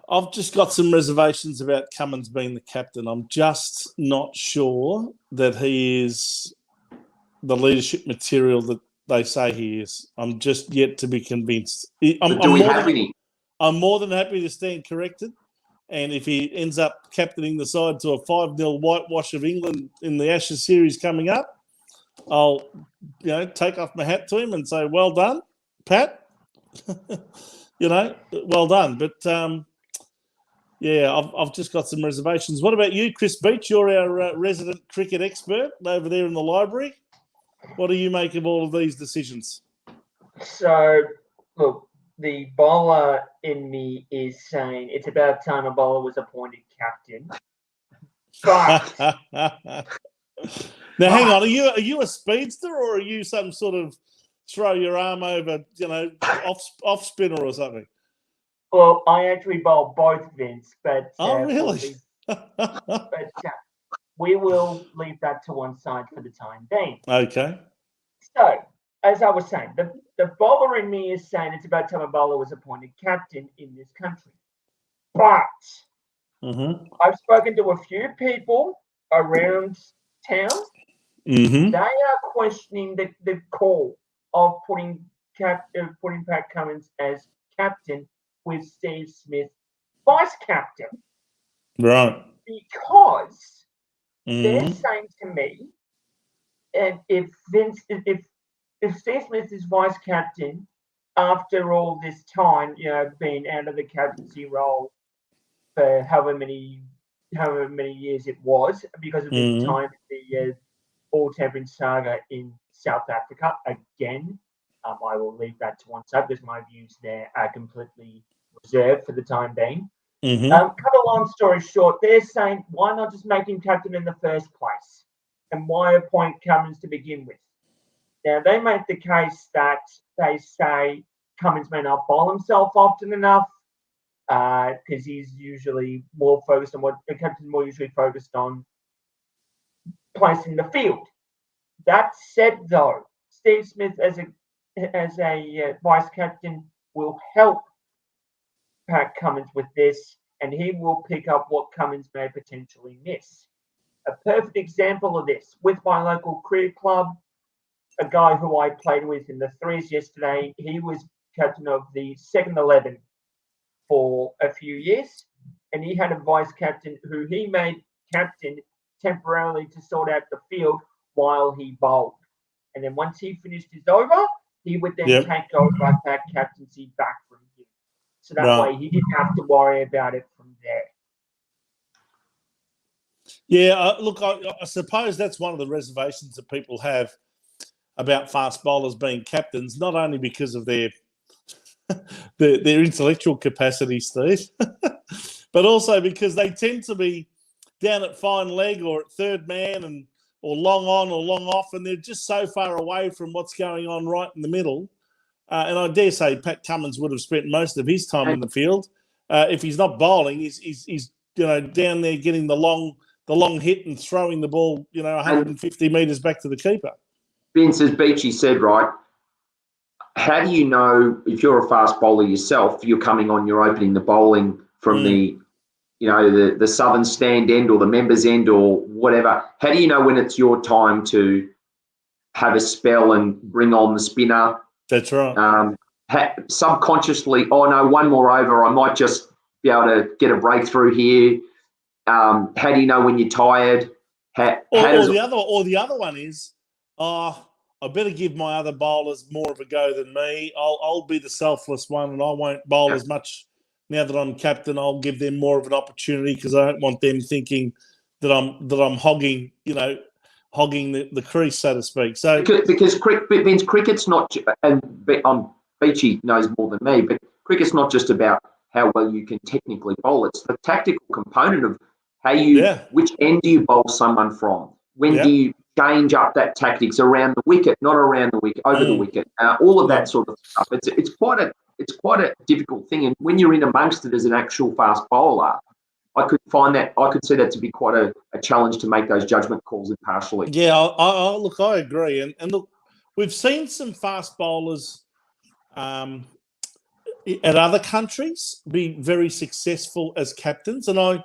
I've just got some reservations about Cummins being the captain. I'm just not sure that he is the leadership material that they say he is. I'm just yet to be convinced. I'm more than happy to stand corrected. And if he ends up captaining the side to a 5-0 whitewash of England in the Ashes series coming up, I'll take off my hat to him and say, well done, Pat. Well done. But I've just got some reservations. What about you, Chris Beach? You're our resident cricket expert over there in the library. What do you make of all of these decisions? So, look, the bowler in me is saying it's about time a bowler was appointed captain. But now, hang on. Are you a speedster or are you some sort of throw your arm over, off spinner or something? Well, I actually bowl both, Vince. But really? We will leave that to one side for the time being. Okay. So, as I was saying, the bowler in me is saying it's about time a bowler was appointed captain in this country. But Mm-hmm. I've spoken to a few people around town. Mm-hmm. They are questioning the call of putting Pat Cummins as captain with Steve Smith vice captain, Right. because they're Mm-hmm. saying to me, and if Steve Smith is vice captain after all this time, being out of the captaincy role for however many years it was, because of the Mm-hmm. time the All Champion saga in South Africa again. I will leave that to one side because my views there are completely reserved for the time being. Mm-hmm. Cut a long story short, they're saying, why not just make him captain in the first place? And why appoint Cummins to begin with? Now, they make the case that they say Cummins may not bowl himself often enough, because he's usually more focused on what the captain's more usually focused on placing the field. That said, though, Steve Smith as a vice captain will help Pat Cummins with this, and he will pick up what Cummins may potentially miss. A perfect example of this with my local cricket club, a guy who I played with in the threes yesterday. He was captain of the second 11 for a few years, and he had a vice captain who he made captain temporarily to sort out the field while he bowled. And then once he finished his over, he would then take over that captaincy back from him. So that way he didn't have to worry about it from there. Yeah, look, I suppose that's one of the reservations that people have about fast bowlers being captains, not only because of their intellectual capacity, Steve, but also because they tend to be down at fine leg or at third man or long on or long off, and they're just so far away from what's going on right in the middle. And I dare say Pat Cummins would have spent most of his time in the field. If he's not bowling, he's down there getting the long hit and throwing the ball 150 metres back to the keeper. Vince, as Beachy said, right, how do you know if you're a fast bowler yourself, you're coming on, you're opening the bowling from the southern stand end or the members end or whatever? How do you know when it's your time to have a spell and bring on the spinner? That's right. Subconsciously, oh no, one more over, I might just be able to get a breakthrough here. How do you know when you're tired? The other one is, I better give my other bowlers more of a go than me. I'll be the selfless one, and I won't bowl as much now that I'm captain. I'll give them more of an opportunity because I don't want them thinking that I'm hogging, hogging the crease, so to speak. So because Vince, cricket's not, and Beachy knows more than me, but cricket's not just about how well you can technically bowl. It's the tactical component of how which end do you bowl someone from? When do you change up that tactics around the wicket, not around the wicket, over the wicket? All of that sort of stuff. It's quite a difficult thing, and when you're in amongst it as an actual fast bowler, I could see that to be quite a challenge to make those judgment calls impartially. Yeah, I agree, and look, we've seen some fast bowlers at other countries be very successful as captains, and I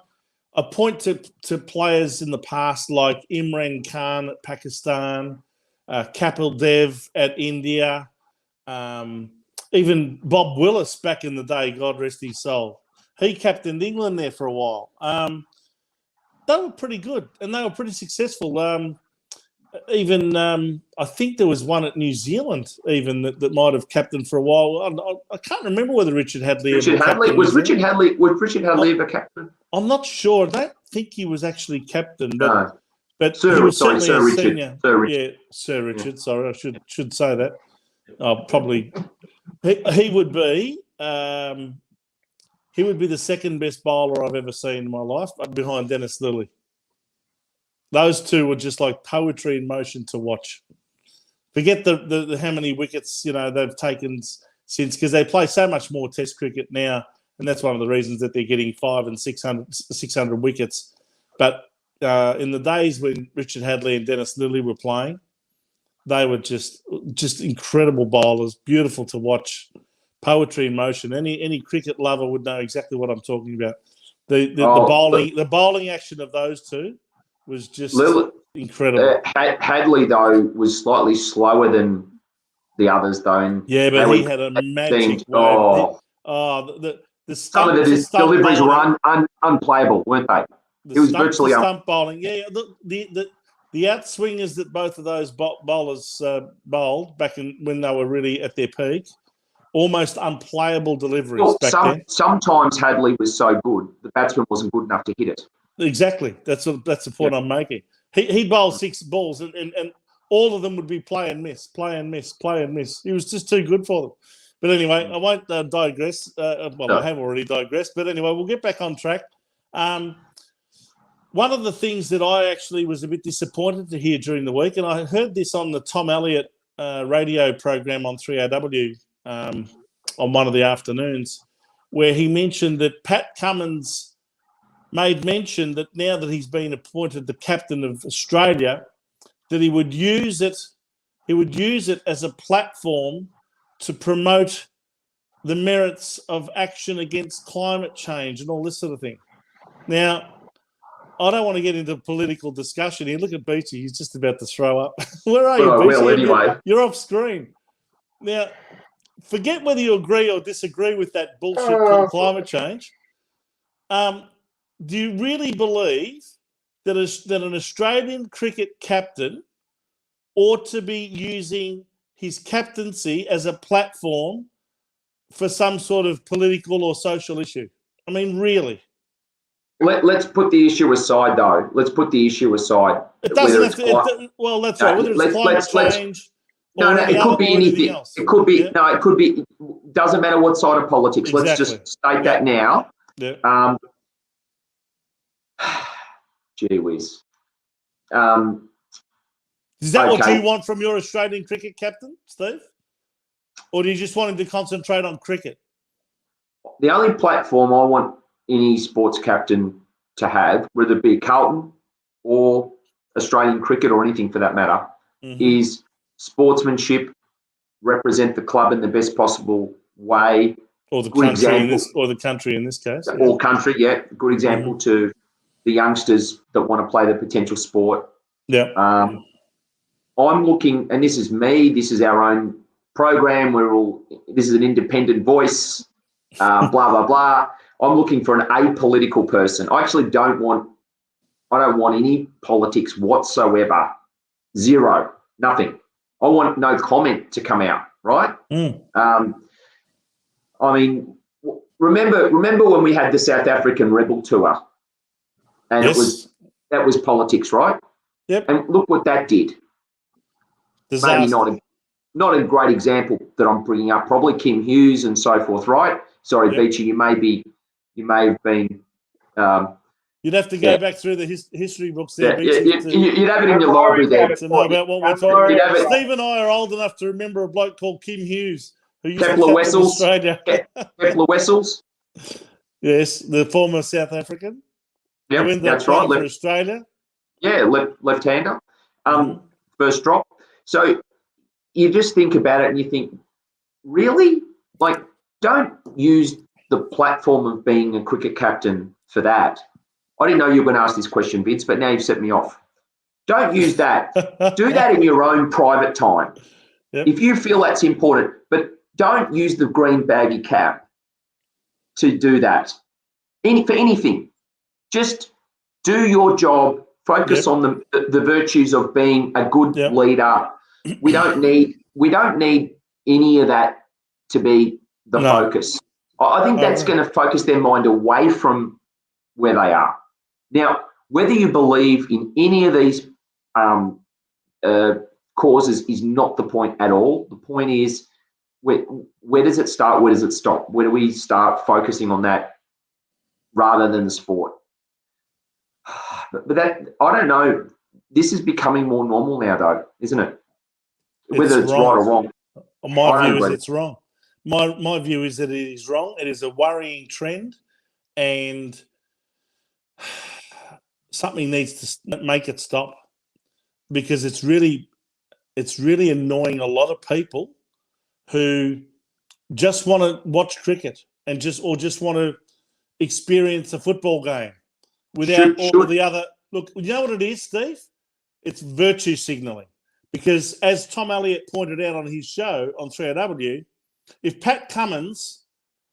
point to players in the past like Imran Khan at Pakistan, Kapil Dev at India, even Bob Willis back in the day, God rest his soul. He captained England there for a while. They were pretty good and they were pretty successful. I think there was one at New Zealand even that might have captained for a while. I can't remember whether Richard Hadley was Richard Hadley ever captain? I'm not sure. I don't think he was actually captain, but Sir he was certainly Richard. senior. Yeah, Sir Richard. Yeah. Sorry, I should say that. Probably he would be. He would be the second best bowler I've ever seen in my life, behind Dennis Lillee. Those two were just like poetry in motion to watch. Forget the how many wickets they've taken since, because they play so much more Test cricket now, and that's one of the reasons that they're getting 500 and 600 wickets. But in the days when Richard Hadley and Dennis Lillee were playing, they were just incredible bowlers, beautiful to watch. poetry in motion. Any cricket lover would know exactly what I'm talking about. The bowling action of those two was just incredible. Hadley though was slightly slower than the others though. And but he had a magic wave. Some of his deliveries were unplayable, weren't they? It was virtually stump bowling. Yeah, the outswingers that both of those bowlers bowled back when they were really at their peak, almost unplayable deliveries then. Sometimes Hadley was so good, the batsman wasn't good enough to hit it. Exactly. That's the point I'm making. He'd bowl 6 balls and all of them would be play and miss, play and miss, play and miss. He was just too good for them. But anyway, I won't digress. I have already digressed. But anyway, we'll get back on track. One of the things that I actually was a bit disappointed to hear during the week, and I heard this on the Tom Elliott radio program on 3AW on one of the afternoons, where he mentioned that Pat Cummins made mention that now that he's been appointed the captain of Australia, that he would use it as a platform to promote the merits of action against climate change and all this sort of thing. Now, I don't want to get into political discussion here. Look at Beachy. He's just about to throw up. Where are you, Beachy? Well, anyway. You're off screen. Now, forget whether you agree or disagree with that bullshit called climate change. Do you really believe that an Australian cricket captain ought to be using his captaincy as a platform for some sort of political or social issue? I mean, really? Let's put the issue aside, though. Let's put the issue aside. It doesn't have to. Well, that's right. Whether it's climate change. It could be anything. It could be it could be. Doesn't matter what side of politics. Exactly. Let's just state that now. Yeah. Gee whiz. Is that what you want from your Australian cricket captain, Steve? Or do you just want him to concentrate on cricket? The only platform I want any sports captain to have, whether it be Carlton or Australian cricket or anything for that matter, is sportsmanship, represent the club in the best possible way. Or the country in this case. Or country, good example to the youngsters that want to play the potential sport. Yeah. I'm looking, and this is me, this is our own program, this is an independent voice, blah, blah, blah. I'm looking for an apolitical person. I actually don't want any politics whatsoever. Zero, nothing. I want no comment to come out, right? I mean, remember when we had the South African Rebel Tour, and that was politics, right? Yep. And look what that did. Disaster. Maybe not a great example that I'm bringing up. Probably Kim Hughes and so forth, right? Sorry, Beachy, you may have been. You'd have to go back through the history books there. You'd have it in your library there to know about what we're talking about. Steve and I are old enough to remember a bloke called Kim Hughes who used Kepler to Wessels. Australia. Kepler Wessels. Yes, the former South African. Yep, that's right. For Australia. Yeah, left-hander. First drop. So you just think about it and you think, really? Like, don't use the platform of being a cricket captain for that. I didn't know you were going to ask this question, Vince, but now you've set me off. Don't use that. Do that in your own private time. Yep. If you feel that's important, but don't use the green baggy cap to do that. For anything. Just do your job. Focus on the virtues of being a good leader. We don't need any of that to be the focus. I think that's going to focus their mind away from where they are. Now, whether you believe in any of these causes is not the point at all. The point is, where does it start? Where does it stop? Where do we start focusing on that rather than the sport? But that, I don't know. This is becoming more normal now, though, isn't it? Whether it's right or wrong. My view is it's wrong. My view is that it is wrong. It is a worrying trend, and something needs to make it stop, because it's really annoying a lot of people who just want to watch cricket and just want to experience a football game without all of the other. Look, you know what it is, Steve? It's virtue signalling. Because as Tom Elliott pointed out on his show on 3AW, if Pat Cummins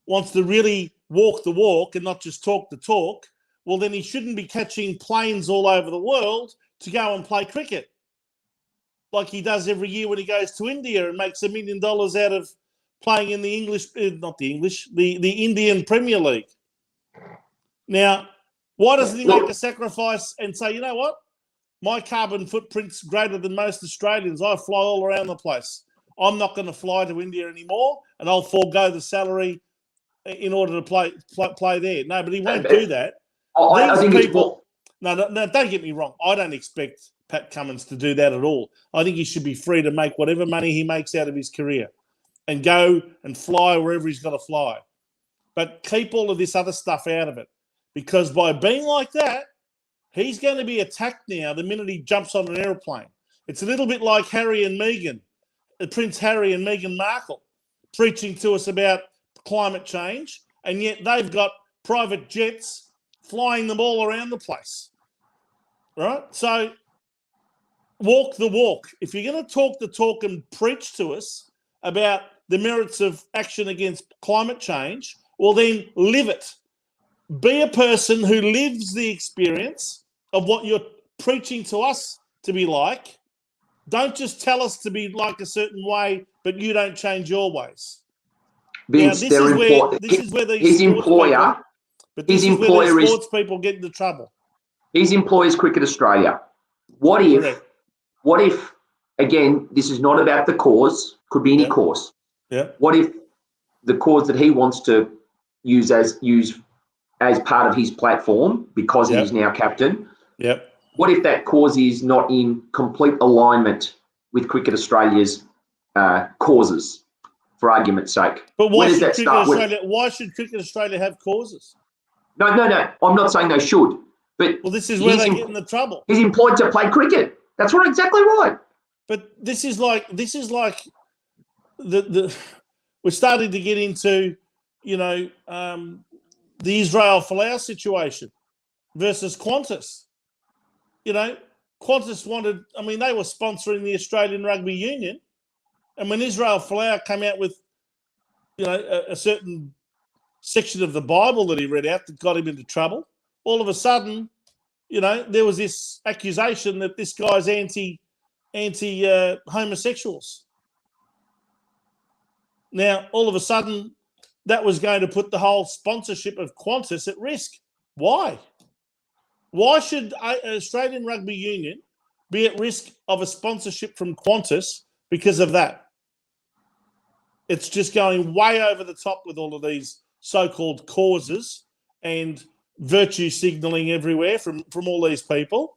wants to really walk the walk and not just talk the talk, well, then he shouldn't be catching planes all over the world to go and play cricket like he does every year when he goes to India and makes $1 million out of playing in the Indian Premier League. Now, why doesn't he make a sacrifice and say, you know what? My carbon footprint's greater than most Australians. I fly all around the place. I'm not going to fly to India anymore, and I'll forego the salary in order to play there. No, but he won't do that. I think people, no, don't get me wrong. I don't expect Pat Cummins to do that at all. I think he should be free to make whatever money he makes out of his career and go and fly wherever he's got to fly. But keep all of this other stuff out of it, because by being like that, he's going to be attacked now the minute he jumps on an aeroplane. It's a little bit like Harry and Meghan, Prince Harry and Meghan Markle, preaching to us about climate change, and yet they've got private jets flying them all around the place, right? So walk the walk. If you're going to talk the talk and preach to us about the merits of action against climate change, well, then live it. Be a person who lives the experience of what you're preaching to us to be like. Don't just tell us to be like a certain way, but you don't change your ways. Vince, now, this is where these sports people get into trouble. His employer is Cricket Australia. What if, again, this is not about the cause, could be any cause. Yeah. What if the cause that he wants to use as part of his platform, because he's now captain? Yep. What if that cause is not in complete alignment with Cricket Australia's causes, for argument's sake? But why should Cricket Australia have causes? No. I'm not saying they should. But this is where they get in the trouble. He's employed to play cricket. That's exactly right. But this is like the we're starting to get into, the Israel Folau situation versus Qantas. Qantas wanted, they were sponsoring the Australian Rugby Union. And when Israel Folau came out with, a certain section of the Bible that he read out that got him into trouble, all of a sudden, there was this accusation that this guy's anti-homosexuals. Now, all of a sudden, that was going to put the whole sponsorship of Qantas at risk. Why? Why should Australian Rugby Union be at risk of a sponsorship from Qantas because of that? It's just going way over the top with all of these so-called causes and virtue signalling everywhere from all these people.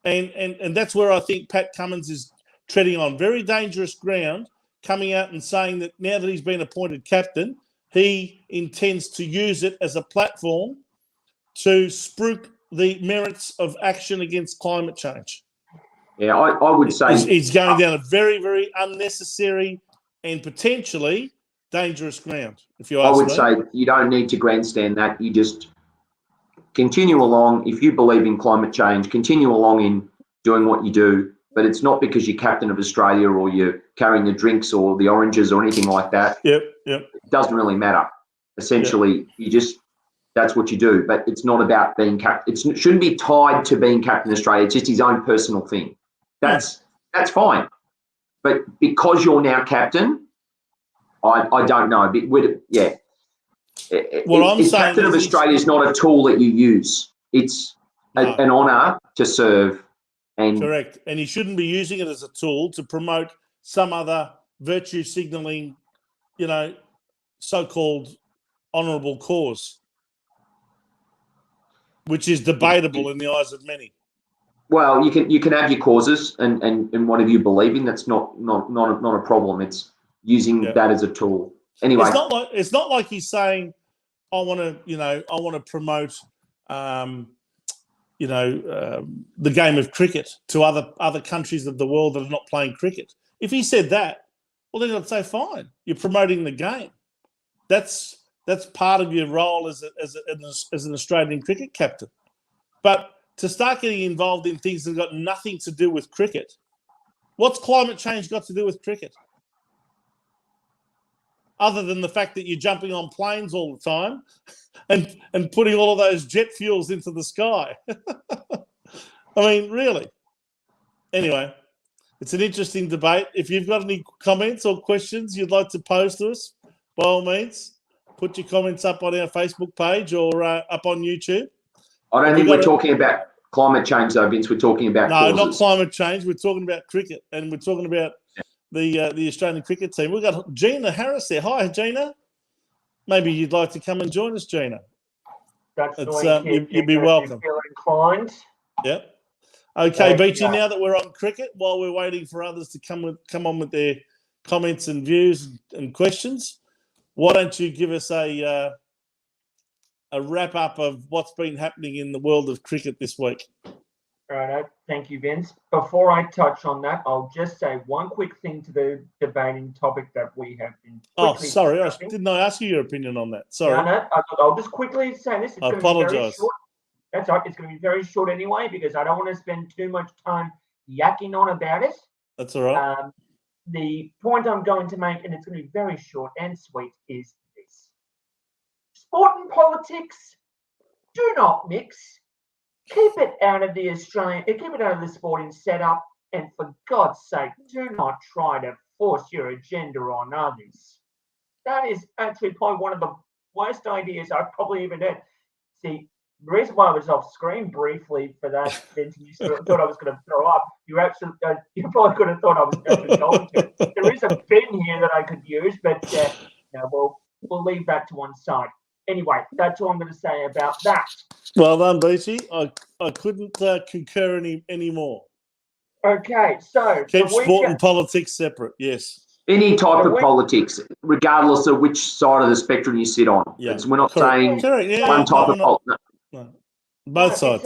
And that's where I think Pat Cummins is treading on very dangerous ground, coming out and saying that now that he's been appointed captain, he intends to use it as a platform to spruik the merits of action against climate change. Yeah, I would say... He's going down a very, very unnecessary and potentially dangerous ground, if you ask me. I would say you don't need to grandstand that. You just continue along. If you believe in climate change, continue along in doing what you do. But it's not because you're captain of Australia or you're carrying the drinks or the oranges or anything like that. Yep. It doesn't really matter. Essentially, that's what you do. But it's not about being captain. It shouldn't be tied to being captain of Australia. It's just his own personal thing. That's fine. But because you're now captain, I don't know. What I'm saying, captain of Australia is not a tool that you use. It's an honour to serve. Correct. And he shouldn't be using it as a tool to promote some other virtue signalling, so-called honourable cause, which is debatable in the eyes of many. Well, you can have your causes and whatever you believe in. That's not a problem. It's using that as a tool. Anyway, it's not like he's saying, I want to promote the game of cricket to other countries of the world that are not playing cricket. If he said that, well, then I'd say, fine, you're promoting the game. That's part of your role as an Australian cricket captain. But to start getting involved in things that got nothing to do with cricket, what's climate change got to do with cricket? Other than the fact that you're jumping on planes all the time and putting all of those jet fuels into the sky. I mean, really. Anyway, it's an interesting debate. If you've got any comments or questions you'd like to pose to us, by all means, put your comments up on our Facebook page or up on YouTube. I don't think we're talking about climate change, though, Vince. We're talking about causes. Not climate change. We're talking about cricket, and we're talking about the Australian cricket team. We've got Gina Harris there. Hi, Gina. Maybe you'd like to come and join us, Gina. You'd be welcome. Inclined. Yep. Okay, Beachy, now that we're on cricket, while we're waiting for others to come on with their comments and views and questions, why don't you give us a wrap-up of what's been happening in the world of cricket this week? Right, thank you, Vince. Before I touch on that, I'll just say one quick thing to the debating topic that we have been. Sorry, didn't I ask you your opinion on that? Sorry. No, I'll just quickly say this. I apologise. That's right. It's going to be very short anyway because I don't want to spend too much time yakking on about it. That's all right. The point I'm going to make, and it's going to be very short and sweet, is this: sport and politics do not mix. Keep it out of the sporting setup, and for God's sake, do not try to force your agenda on others. That is actually probably one of the worst ideas I've probably even heard. See, the reason why I was off screen briefly for that, Vince, you thought I was going to throw up. You probably could have thought I was actually going to. There is a bin here that I could use, but we'll leave that to one side. Anyway, that's all I'm going to say about that. Well done, Beachy. I couldn't concur any more. Okay, so keep sport and politics separate. Yes. Any type of politics, regardless of which side of the spectrum you sit on. Yeah. We're not saying one type of politics. No. Both sides.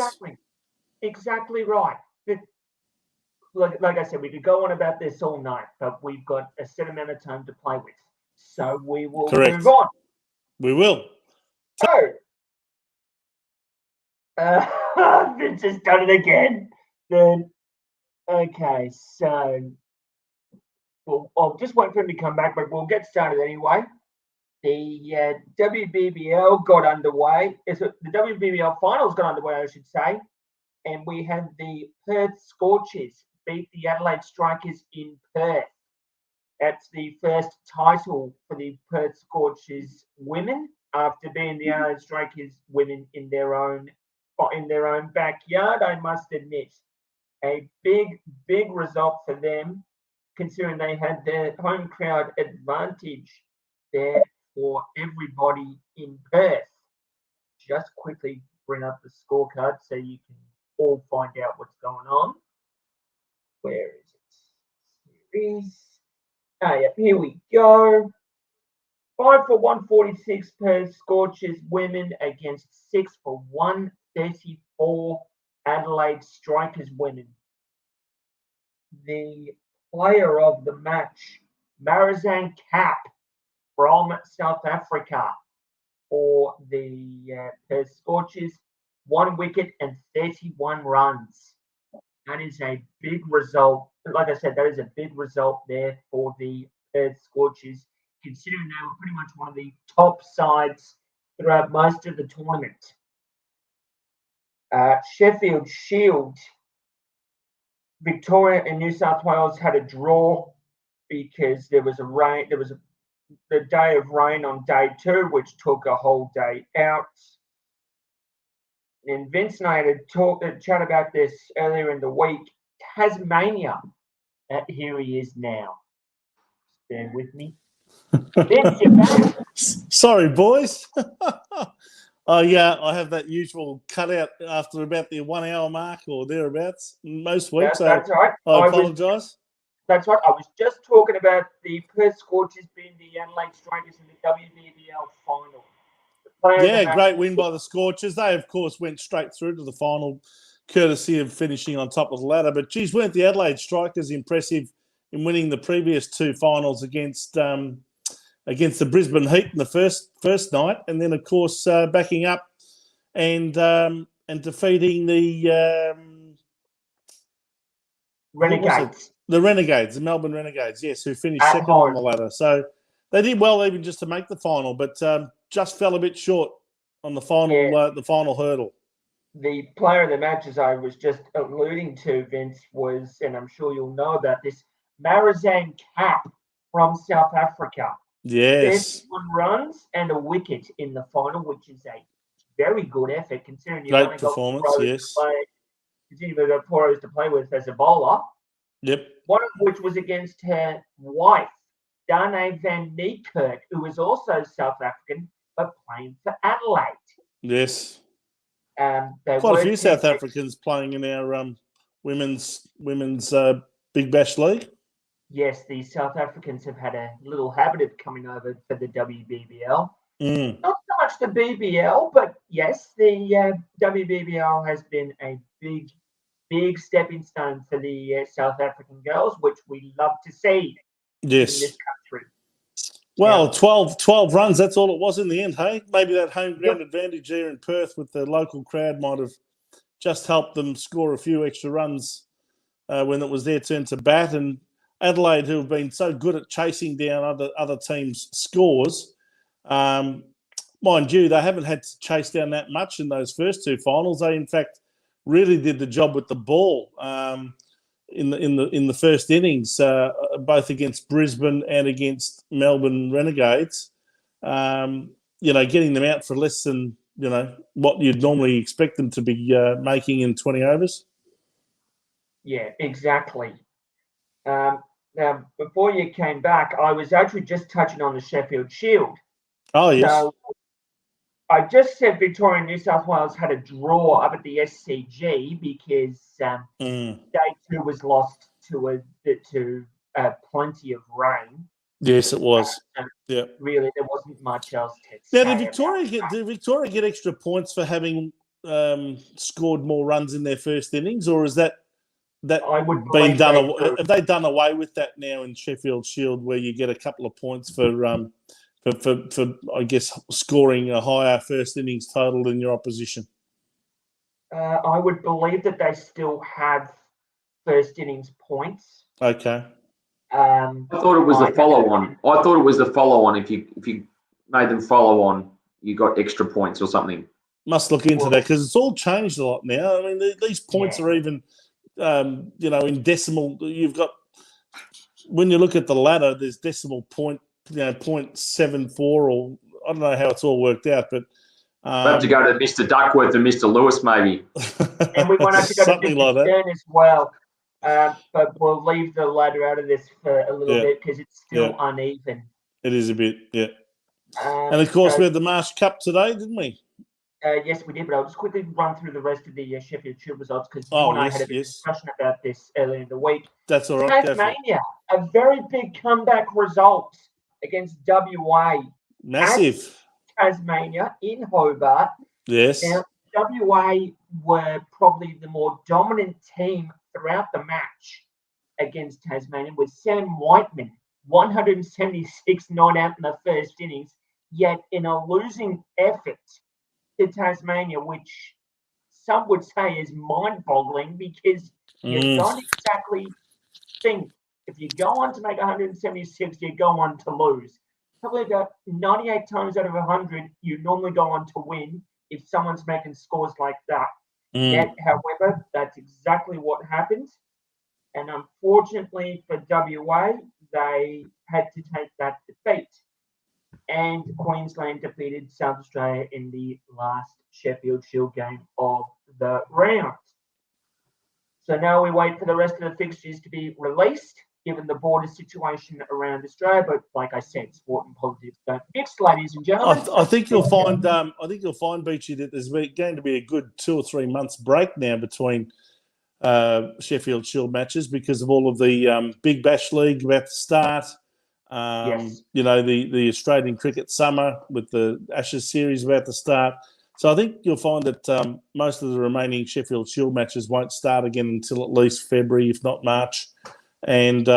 Exactly right. Like I said, we could go on about this all night, but we've got a set amount of time to play with. So we will move on. We will. So, Vince has done it again. Okay, so I'll just wait for him to come back, but we'll get started anyway. The WBBL got underway. The WBBL finals got underway, I should say, and we had the Perth Scorchers beat the Adelaide Strikers in Perth. That's the first title for the Perth Scorchers women after being the Adelaide Strikers women in their own backyard. I must admit, a big result for them, considering they had their home crowd advantage there for everybody in Perth. Just quickly bring up the scorecard so you can all find out what's going on. Where is it? Series. Here we go. 5 for 146 Perth Scorchers women against 6 for 134 Adelaide Strikers women. The player of the match, Marizanne Cap from South Africa for the Perth Scorchers, 1 wicket and 31 runs. That is a big result. Like I said, that is a big result there for the Perth Scorchers, considering they were pretty much one of the top sides throughout most of the tournament. Sheffield Shield, Victoria and New South Wales had a draw because there was the day of rain on day 2, which took a whole day out. And Vince and I had a chat about this earlier in the week. Tasmania, here he is now. Bear with me. Vince, you're back. Sorry, boys. Oh, yeah, I have that usual cutout after about the 1 hour mark or thereabouts most weeks. That's right. I apologise. That's right. I was just talking about the Perth Scorchers being the Adelaide Strikers in the WBBL final. Yeah, great win by the Scorchers. They, of course, went straight through to the final, courtesy of finishing on top of the ladder. But, geez, weren't the Adelaide Strikers impressive in winning the previous 2 finals against against the Brisbane Heat in the first night, and then of course backing up and defeating the Renegades. The Renegades, the Melbourne Renegades, yes, who finished At second home. on the ladder. So they did well even just to make the final, but just fell a bit short on the final hurdle. The player of the match, as I was just alluding to, Vince, was, and I'm sure you'll know about this, Rsm Classic from South Africa. Yes. 31 runs and a wicket in the final, which is a very good effort considering you've Great only got performance, four overs yes. to play. Considering you've got 4 overs to play with as a bowler. Yep. One of which was against her wife, Dane van Niekerk, who is also South African but playing for Adelaide. Yes. Quite a few South Africans playing in our women's Big Bash League. Yes, the South Africans have had a little habit of coming over for the WBBL. Not so much the BBL, but yes, the WBBL has been a big stepping stone for the South African girls, which we love to see in this country. Well, 12 runs, that's all it was in the end, hey? Maybe that home ground advantage here in Perth with the local crowd might have just helped them score a few extra runs when it was their turn to bat. And Adelaide, who have been so good at chasing down other teams' scores, mind you, they haven't had to chase down that much in those first 2 finals. They, in fact, really did the job with the ball in the first innings, both against Brisbane and against Melbourne Renegades. Getting them out for less than what you'd normally expect them to be making in 20 overs. Yeah, exactly. Now, before you came back, I was actually just touching on the Sheffield Shield. Oh, yes. So I just said Victoria and New South Wales had a draw up at the SCG because day 2 was lost to plenty of rain. Yes, it was. Yeah. Really, there wasn't much else to say. Now, did Victoria get extra points for having scored more runs in their first innings, or is that been done? Have they done away with that now in Sheffield Shield, where you get a couple of points for I guess scoring a higher first innings total than your opposition? I would believe that they still have first innings points. Okay. I thought it was the follow-on. I thought it was the follow-on. If you made them follow on, you got extra points or something. Must look into that because it's all changed a lot now. I mean, these points are even, in decimal. You've got when you look at the ladder, there's decimal point, 0.74, or I don't know how it's all worked out, but we'll have to go to Mr. Duckworth and Mr. Lewis, maybe. And we might have to go to something like that as well. But we'll leave the ladder out of this for a little bit because it's still uneven. It is a bit, yeah. And of course, we had the Marsh Cup today, didn't we? Yes, we did. But I'll just quickly run through the rest of the Sheffield Shield results because I had a discussion about this earlier in the week. That's all right. Tasmania, a very big comeback result against WA. Massive. Tasmania in Hobart. Yes. Now, WA were probably the more dominant team throughout the match against Tasmania, with Sam Whiteman, 176 not out in the first innings, yet in a losing effort to Tasmania, which some would say is mind-boggling because you don't exactly think if you go on to make 176, you go on to lose. Probably about 98 times out of 100, you normally go on to win if someone's making scores like that. Yet, however, that's exactly what happened. And unfortunately for WA, they had to take that defeat. And Queensland defeated South Australia in the last Sheffield Shield game of the round. So now we wait for the rest of the fixtures to be released, given the border situation around Australia. But like I said, sport and politics don't mix, ladies and gentlemen. I think you'll find, Beachy, that there's going to be a good 2 or 3 months break now between Sheffield Shield matches because of all of the Big Bash League about to start. The Australian cricket summer with the Ashes series about to start. So I think you'll find that most of the remaining Sheffield Shield matches won't start again until at least February, if not March. And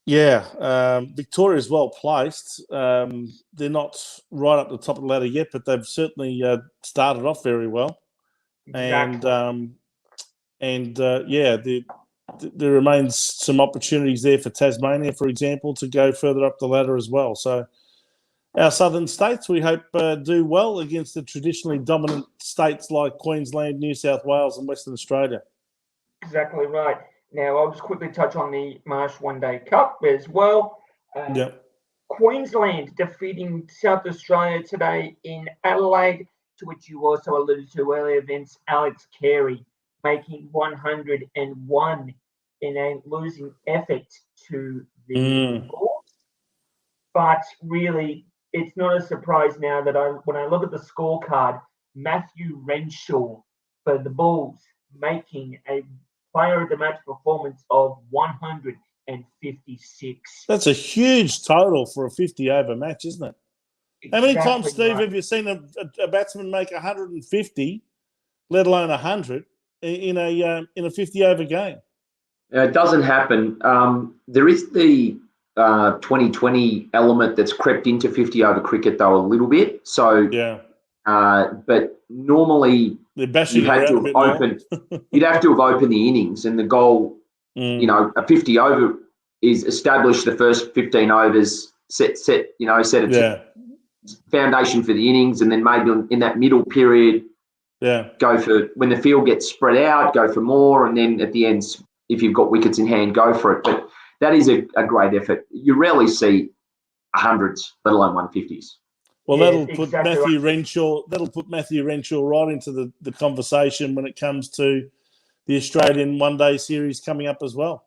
Yeah, Victoria's well placed. They're not right up the top of the ladder yet, but they've certainly started off very well. Exactly. There remains some opportunities there for Tasmania, for example, to go further up the ladder as well. So our southern states, we hope, do well against the traditionally dominant states like Queensland, New South Wales and Western Australia. Exactly right. Now, I'll just quickly touch on the Marsh One Day Cup as well. Queensland defeating South Australia today in Adelaide, to which you also alluded to earlier, Vince. Alex Carey making 101 in a losing effort to the Bulls. But really, it's not a surprise now that when I look at the scorecard, Matthew Renshaw for the Bulls making a player of the match performance of 156. That's a huge total for a 50-over match, isn't it? How many times, Steve, have you seen a batsman make 150, let alone 100, in a 50-over game? It doesn't happen. There is the 2020 element that's crept into 50-over cricket, though, a little bit. So, but normally you'd have to have opened the innings, and the goal, a 50-over is establish the first 15 overs, set foundation for the innings, and then maybe in that middle period, go for, when the field gets spread out, go for more, and then at the end, if you've got wickets in hand, go for it. But that is a great effort. You rarely see 100s, let alone 150s. Well, that'll put Matthew Renshaw right into the conversation when it comes to the Australian one-day series coming up as well.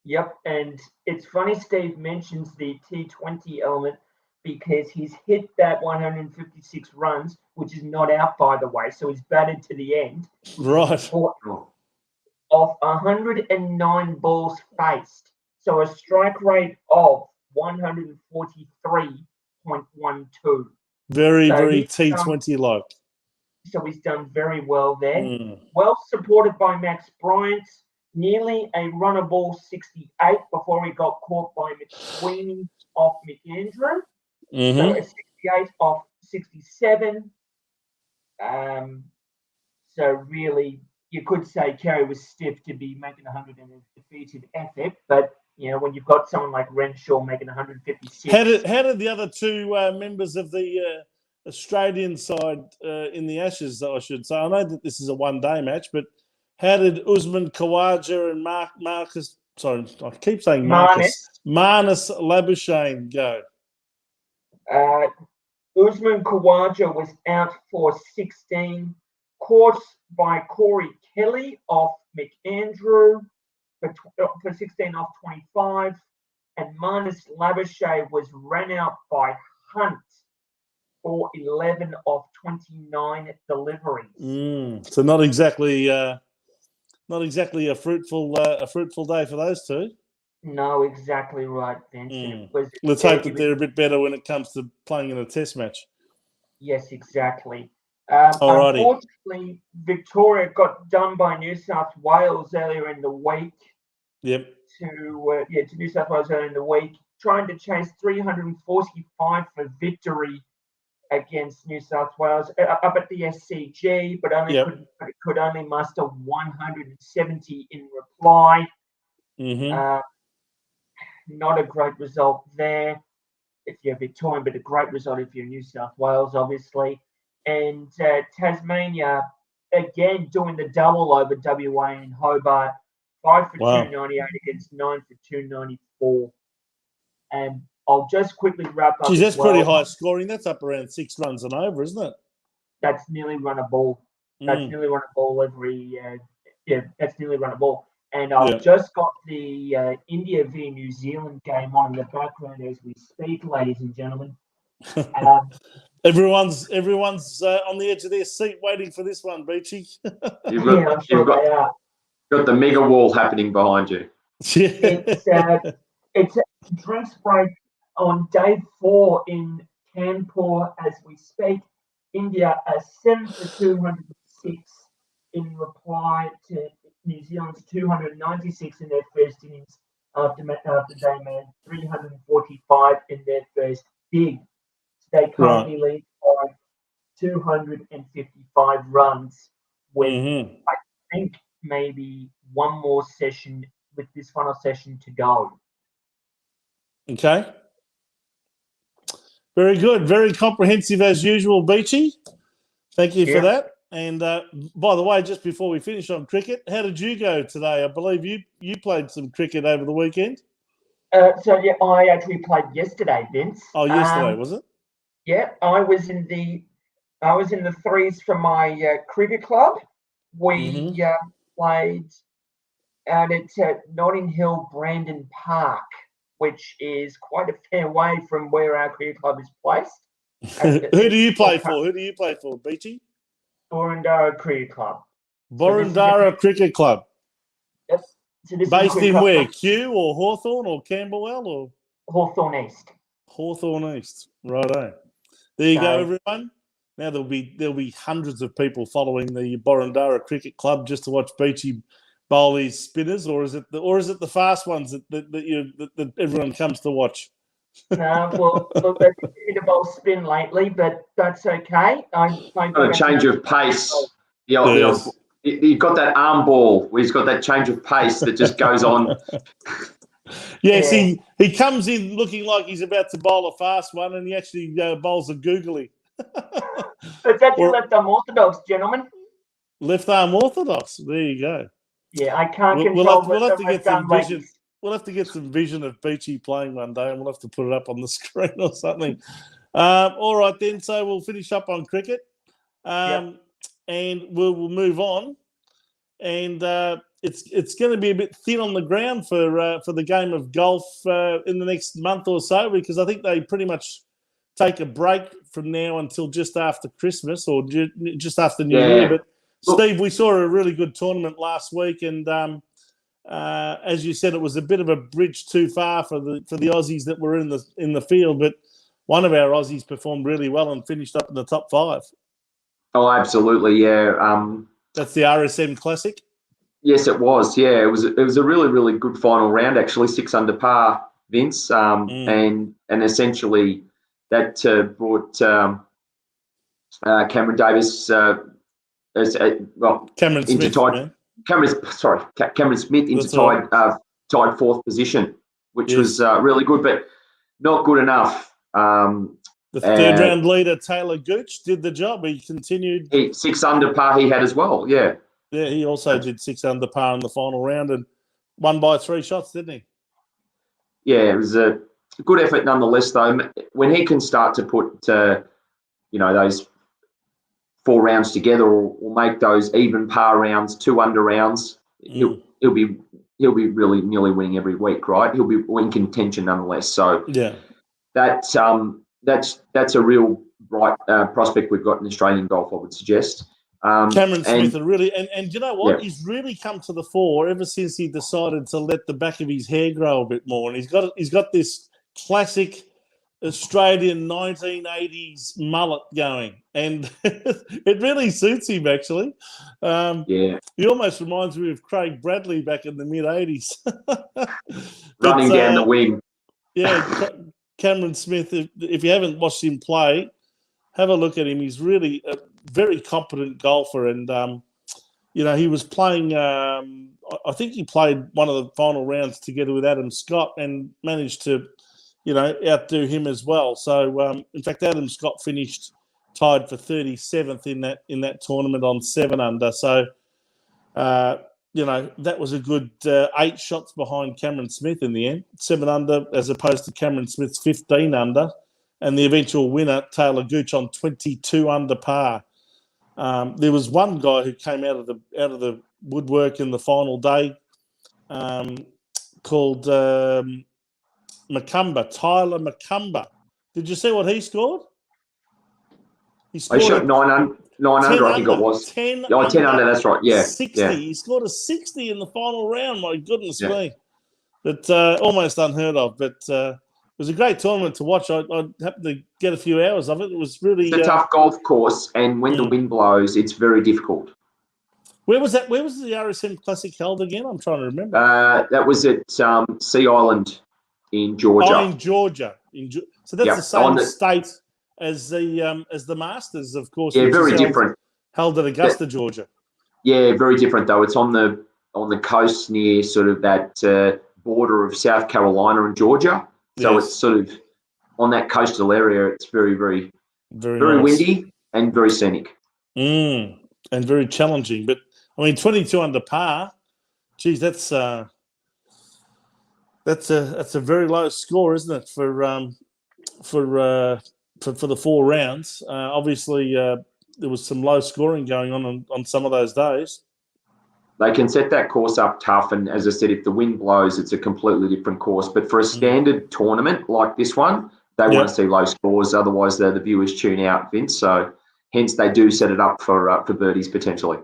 Yep, and it's funny Steve mentions the T20 element because he's hit that 156 runs, which is not out, by the way, so he's batted to the end. Right. Of 109 balls faced, so a strike rate of 143.12. Very T20-like. So he's done very well there. Well supported by Max Bryant. Nearly a run of ball 68 before he got caught by McSweeney off McAndrew. So a 68 off 67. So really, you could say Carey was stiff to be making 100 in a defeated effort, but when you've got someone like Renshaw making 156. How did the other two members of the Australian side in the Ashes, I should say? I know that this is a one-day Match, but how did Usman Khawaja and Marnus Labuschagne go? Usman Khawaja was out for 16, caught by Corey Kelly off McAndrew for 16 off 25, and Marnus Labuschagne was ran out by Hunt for 11 off 29 deliveries. So not exactly a fruitful day for those two. No, exactly right, Vince. Let's hope that they're a bit better when it comes to playing in a test match. Yes, exactly. Unfortunately, Victoria got done by New South Wales earlier in the week. Yep. To New South Wales earlier in the week, trying to chase 345 for victory against New South Wales up at the SCG, but could only muster 170 in reply. Not a great result there if you're Victorian, but a great result if you're New South Wales, obviously. And Tasmania, again, doing the double over WA and Hobart, 5 for 298 against 9 for 294. And I'll just quickly wrap up. Geez, that's pretty high scoring. That's up around 6 runs and over, isn't it? That's nearly run a ball. That's nearly run a ball every. That's nearly run a ball. And I've just got the India v New Zealand game on in the background as we speak, ladies and gentlemen. Everyone's on the edge of their seat waiting for this one, Beachy. I'm sure they are. Got the mega wall happening behind you. It's a drinks break on day 4 in Kanpur as we speak. India are 7 for 206 in reply to New Zealand's 296 in their first innings after they made 345 in their first big. They currently lead by 255 runs with, I think, maybe one more session with this final session to go. Okay. Very good. Very comprehensive as usual, Beachy. Thank you for that. And by the way, just before we finish on cricket, how did you go today? I believe you played some cricket over the weekend. I actually played yesterday, Vince. Oh, yesterday, was it? Yeah, I was in the threes from my cricket club. We played out at Notting Hill Brandon Park, which is quite a fair way from where our cricket club is placed. Who do you play for? Beachy? Borundara Cricket Club. Borundara Cricket Club. Yep. So based in where? Kew or Hawthorn or Camberwell or? Hawthorn East. Hawthorn East. Righto. There you go, everyone. Now there'll be hundreds of people following the Borundara Cricket Club just to watch Beachy bowl his spinners, or is it the fast ones that everyone comes to watch? Well, look, they've been a bowl spin lately, but that's okay. A change of pace. You've got that arm ball where he's got that change of pace that just goes on. Yes, he comes in looking like he's about to bowl a fast one, and he actually bowls a googly. It's actually left arm orthodox, gentlemen. Left arm orthodox. There you go. Yeah, I can't control. We'll have to get some vision. We'll have to get some vision of Beachy playing one day, and we'll have to put it up on the screen or something. All right, then. So we'll finish up on cricket, and we'll move on. And it's going to be a bit thin on the ground for the game of golf in the next month or so, because I think they pretty much take a break from now until just after Christmas or just after New Year. But Steve, we saw a really good tournament last week, and as you said, it was a bit of a bridge too far for the Aussies that were in the field. But one of our Aussies performed really well and finished up in the top 5. Oh, absolutely, yeah. That's the RSM Classic. Yes, it was. Yeah, it was a really, really good final round. Actually, 6 under par, Vince, and essentially that brought Cameron Davis Cameron Smith into tied 4th position, which was really good, but not good enough. The third round leader, Taylor Gooch, did the job. He continued. 6 under par he had as well, yeah. Yeah, he also did 6 under par in the final round and won by 3 shots, didn't he? Yeah, it was a good effort nonetheless, though. When he can start to put, those 4 rounds together or make those even par rounds, 2 under rounds, he'll be really nearly winning every week, right? He'll be in contention nonetheless. So yeah, that's a real bright prospect we've got in Australian golf, I would suggest. Cameron Smith, and you know what? Yeah. He's really come to the fore ever since he decided to let the back of his hair grow a bit more, and he's got this classic Australian 1980s mullet going, and it really suits him actually. He almost reminds me of Craig Bradley back in the mid 80s, running down the wing. Yeah, Cameron Smith. If you haven't watched him play, have a look at him. He's really a very competent golfer, and he was playing. I think he played one of the final rounds together with Adam Scott and managed to, outdo him as well. So, in fact, Adam Scott finished tied for 37th in that tournament on 7 under. So, that was a good 8 shots behind Cameron Smith in the end, 7 under as opposed to Cameron Smith's 15 under. And the eventual winner, Taylor Gooch, on 22 under par. There was one guy who came out of the woodwork in the final day, called Tyler Macumber. Did you see what he scored? He shot 9 under, I think it was. 10 under, that's right. Yeah. 60. Yeah. He scored a 60 in the final round. My goodness me. But almost unheard of. But it was a great tournament to watch. I happened to get a few hours of it. It was really it's a tough golf course, and when the wind blows, it's very difficult. Where was that? Where was the RSM Classic held again? I'm trying to remember. That was at Sea Island in Georgia. Oh, in Georgia. So that's Yep. the same state as the Masters, of course. Yeah, which very is different. Held at Augusta, Georgia. Yeah, very different though. It's on the coast near sort of that border of South Carolina and Georgia. So Yes. it's sort of on that coastal area. It's very, very, very very nice. windy and very scenic. And very challenging. But I mean, 22 under par. Geez, that's a very low score, isn't it, for the 4 rounds? Obviously, there was some low scoring going on some of those days. They can set that course up tough, and as I said, if the wind blows, it's a completely different course. But for a standard tournament like this one, they want to see low scores. Otherwise, the viewers tune out, Vince. So, hence, they do set it up for birdies potentially.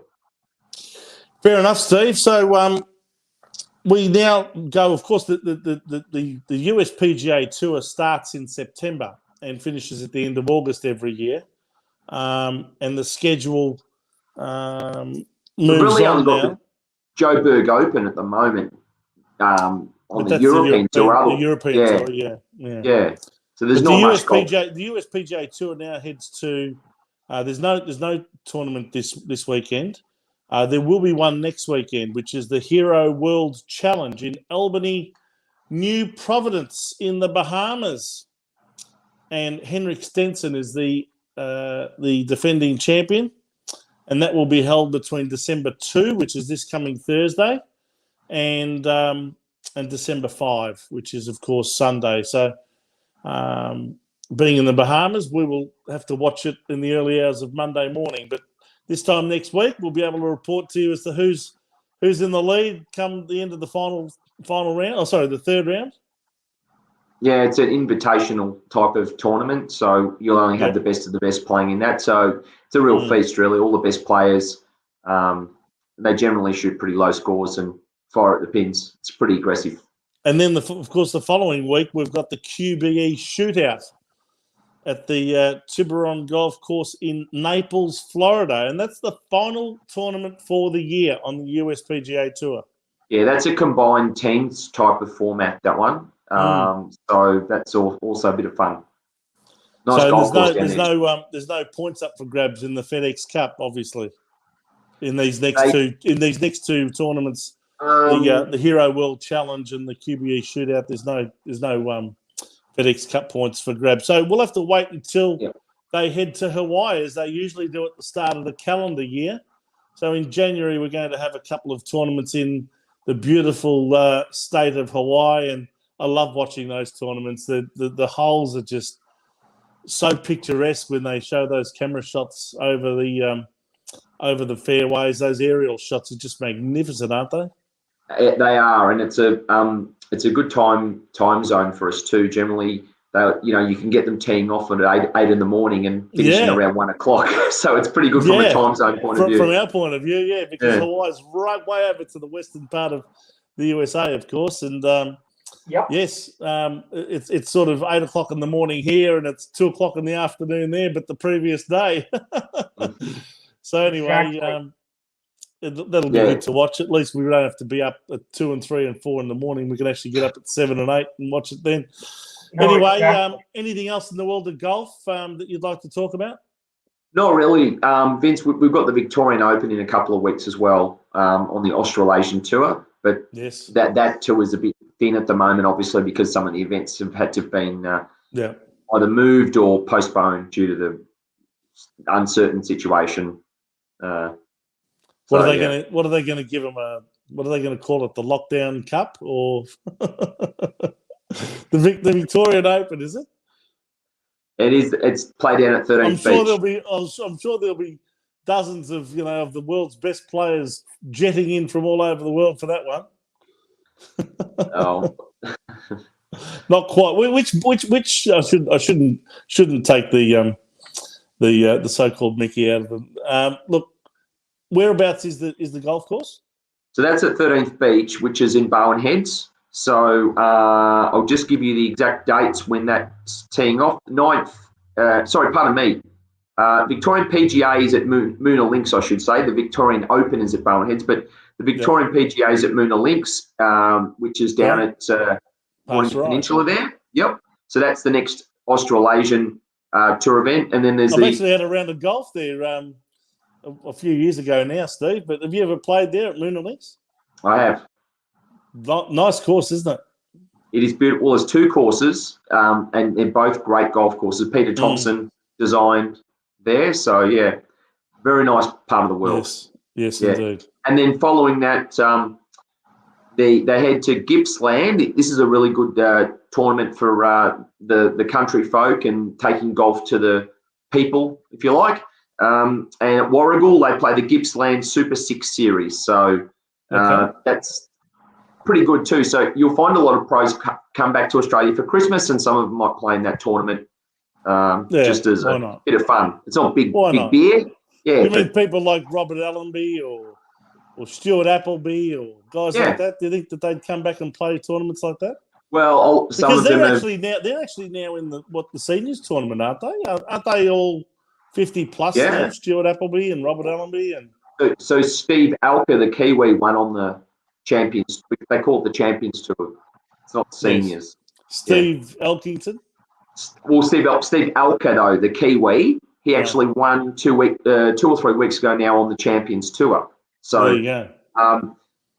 Fair enough, Steve. So we now go. Of course, the US PGA Tour starts in September and finishes at the end of August every year, and the schedule moves really on only got now. the Joburg Open at the moment on the European Tour. The European Tour, yeah. So there's not much golf. The US PGA Tour now heads to. There's no tournament this weekend. There will be one next weekend, which is the Hero World Challenge in Albany, New Providence in the Bahamas, and Henrik Stenson is the defending champion, and that will be held between December 2, which is this coming Thursday, and December 5, which is of course Sunday. So, being in the Bahamas, we will have to watch it in the early hours of Monday morning, but this time next week, we'll be able to report to you as to who's in the lead come the end of the final round. Oh, sorry, the third round. Yeah, it's an invitational type of tournament, so you'll only have the best of the best playing in that. So it's a real feast, really. All the best players, they generally shoot pretty low scores and fire at the pins. It's pretty aggressive. And then, of course, the following week, we've got the QBE Shootout at the Tiburon Golf Course in Naples, Florida. And that's the final tournament for the year on the US PGA Tour. Yeah, that's a combined teams type of format, that one. So that's also a bit of fun. Nice so golf course there's no points up for grabs in the FedEx Cup, obviously, in these next two tournaments. The Hero World Challenge and the QBE Shootout, there's no FedEx Cup points for grabs. So we'll have to wait until they head to Hawaii, as they usually do at the start of the calendar year. So in January, we're going to have a couple of tournaments in the beautiful state of Hawaii, and I love watching those tournaments. The holes are just so picturesque when they show those camera shots over the fairways. Those aerial shots are just magnificent, aren't they? They are, and it's a good time zone for us too. Generally, you can get them teeing off at 8 in the morning and finishing around 1 o'clock. So it's pretty good from a time zone point of view. From our point of view, because Hawaii's right way over to the western part of the USA, of course. And yes, it's sort of 8 o'clock in the morning here, and it's 2 o'clock in the afternoon there, but the previous day. So anyway, that'll be good to watch. At least we don't have to be up at 2 and 3 and 4 in the morning. We can actually get up at 7 and 8 and watch it then. Anyway, anything else in the world of golf that you'd like to talk about? Not really, Vince. We've got the Victorian Open in a couple of weeks as well on the Australasian Tour, but that tour is a bit thin at the moment, obviously, because some of the events have had to have been either moved or postponed due to the uncertain situation. What are they going to give them what are they going to call it? The Lockdown Cup or the Victorian Open? Is it? It is. It's played down at 13th Beach. I'm sure there'll be dozens of of the world's best players jetting in from all over the world for that one. Oh, not quite. Which I shouldn't take the so-called Mickey out of them. Look, whereabouts is the golf course? So that's at 13th Beach, which is in Bowen Heads. So I'll just give you the exact dates when that's teeing off. 9th, Victorian PGA is at Moona Links, I should say. The Victorian Open is at Bowen Heads, but the Victorian PGA is at Moona Links, which is down at Mornington Peninsula there. Yep. So that's the next Australasian tour event. And then there's I've actually had a round of golf there a few years ago now, Steve. But have you ever played there at Moona Links? I have. Nice course, isn't it? It is beautiful. Well, there's two courses, and they're both great golf courses. Peter Thompson designed there. So, yeah, very nice part of the world. Yes, indeed. And then following that, they head to Gippsland. This is a really good tournament for the country folk and taking golf to the people, if you like. And at Warragul, they play the Gippsland Super 6 Series. So that's pretty good too. So you'll find a lot of pros come back to Australia for Christmas, and some of them might play in that tournament just as a bit of fun. It's not big beer. Yeah. You mean people like Robert Allenby or Stuart Appleby or guys like that? Do you think that they'd come back and play tournaments like that? Well, because they're actually now in the seniors tournament, aren't they? Aren't they all 50 plus now? Stuart Appleby and Robert Allenby and so Steve Alker, the Kiwi, won on the Champions. They call it the Champions Tour. It's not seniors. Steve Elkington. Well, Steve Alker though, the Kiwi, he actually won 2 or 3 weeks ago now on the Champions Tour. So there you go.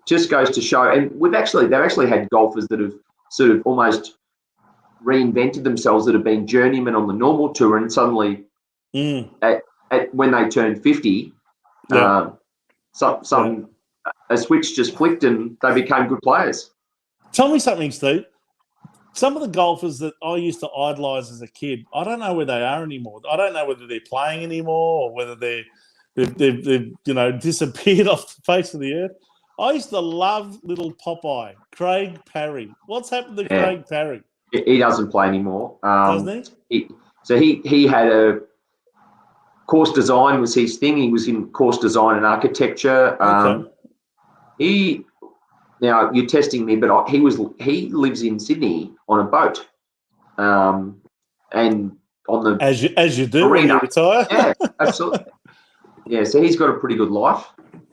Just goes to show, and they've actually had golfers that have sort of almost reinvented themselves that have been journeymen on the normal tour, and suddenly at when they turned 50, a switch just flicked and they became good players. Tell me something, Steve. Some of the golfers that I used to idolise as a kid, I don't know where they are anymore. I don't know whether they're playing anymore or whether they've disappeared off the face of the earth. I used to love little Popeye, Craig Parry. What's happened to Craig Parry? He doesn't play anymore. Doesn't he? He had a course design was his thing. He was in course design and architecture. Now you're testing me, but he lives in Sydney on a boat, and on the as you do arena. When you retire. Yeah, absolutely. Yeah, so he's got a pretty good life.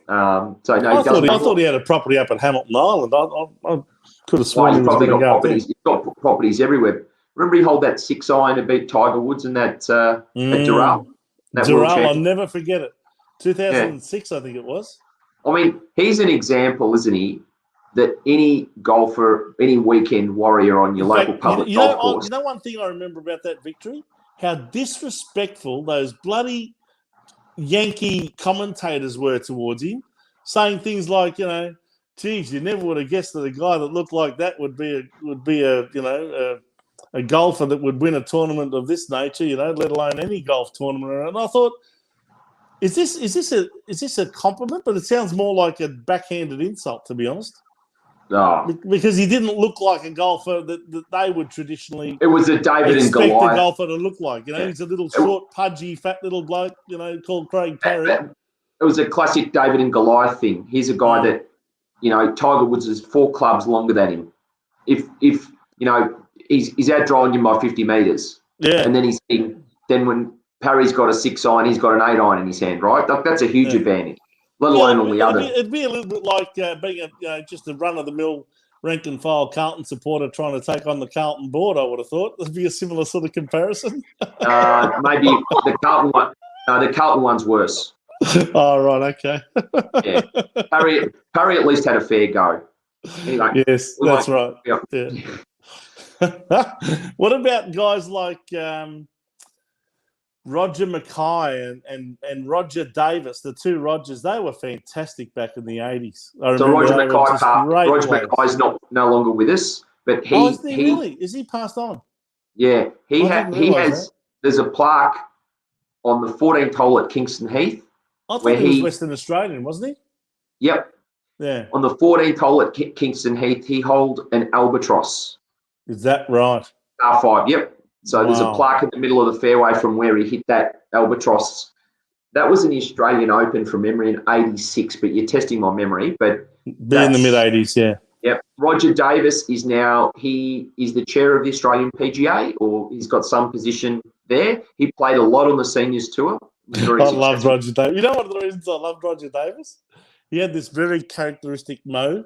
I thought he had a property up at Hamilton Island. I could have sworn he was going to go up there. He's got properties everywhere. Remember he held that 6 iron to beat Tiger Woods and that at Doral. I'll never forget it. 2006, I think it was. I mean, he's an example, isn't he, that any golfer, any weekend warrior on your local public golf course. You know one thing I remember about that victory? How disrespectful those bloody Yankee commentators were towards him, saying things like, geez, you never would have guessed that a guy that looked like that would be a golfer that would win a tournament of this nature, let alone any golf tournament. And I thought, is this a compliment? But it sounds more like a backhanded insult, to be honest. No. Because he didn't look like a golfer that they would traditionally. It was a David and Goliath. Expect a golfer to look like. He's a little short, pudgy, fat little bloke. Called Craig Parry. It was a classic David and Goliath thing. He's a guy that, Tiger Woods is 4 clubs longer than him. If he's out drawing you by 50 metres. Yeah. And then when Parry's got a 6 iron, he's got an 8 iron in his hand, right? That's a huge advantage. Let alone all the other. It'd be a little bit like being just a run-of-the-mill rank and file Carlton supporter trying to take on the Carlton board, I would have thought. It'd be a similar sort of comparison. Maybe the Carlton one. No, the Carlton one's worse. Oh, right, okay. Yeah. Parry at least had a fair go. Anyway, yes, that's right. Yeah. What about guys like Roger Mackay and Roger Davis, the two Rogers? They were fantastic back in the 80s. So Roger Mackay's no longer with us, but is he really? Is he passed on? Yeah, he has. There's a plaque on the 14th hole at Kingston Heath. I thought he was Western Australian, wasn't he? Yep. Yeah. On the 14th hole at Kingston Heath, he held an albatross. Is that right? R5, yep. So there's a plaque in the middle of the fairway from where he hit that albatross. That was in the Australian Open from memory in 86, but you're testing my memory. But in the mid-80s, yeah. Yep. Roger Davis is the chair of the Australian PGA, or he's got some position there. He played a lot on the seniors tour. Was very I loved successful. Roger Davis. You know one of the reasons I loved Roger Davis? He had this very characteristic mo,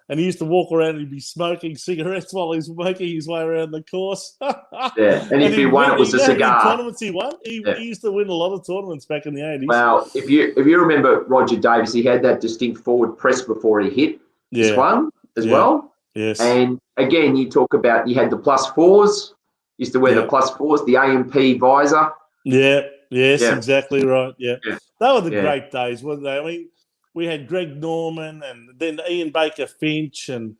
and he used to walk around and he'd be smoking cigarettes while he's making his way around the course. Yeah, and if he won, it was a How many cigar. tournaments he won? He used to win a lot of tournaments back in the 80s. Well, if you remember Roger Davis, he had that distinct forward press before he hit this one as well. Yes. And again, you talk about you had the +4s, used to wear the +4s, the AMP visor. Yeah. Yes, exactly right. Yeah. They were the Yeah. great days, weren't they? I mean, we had Greg Norman and then Ian Baker Finch and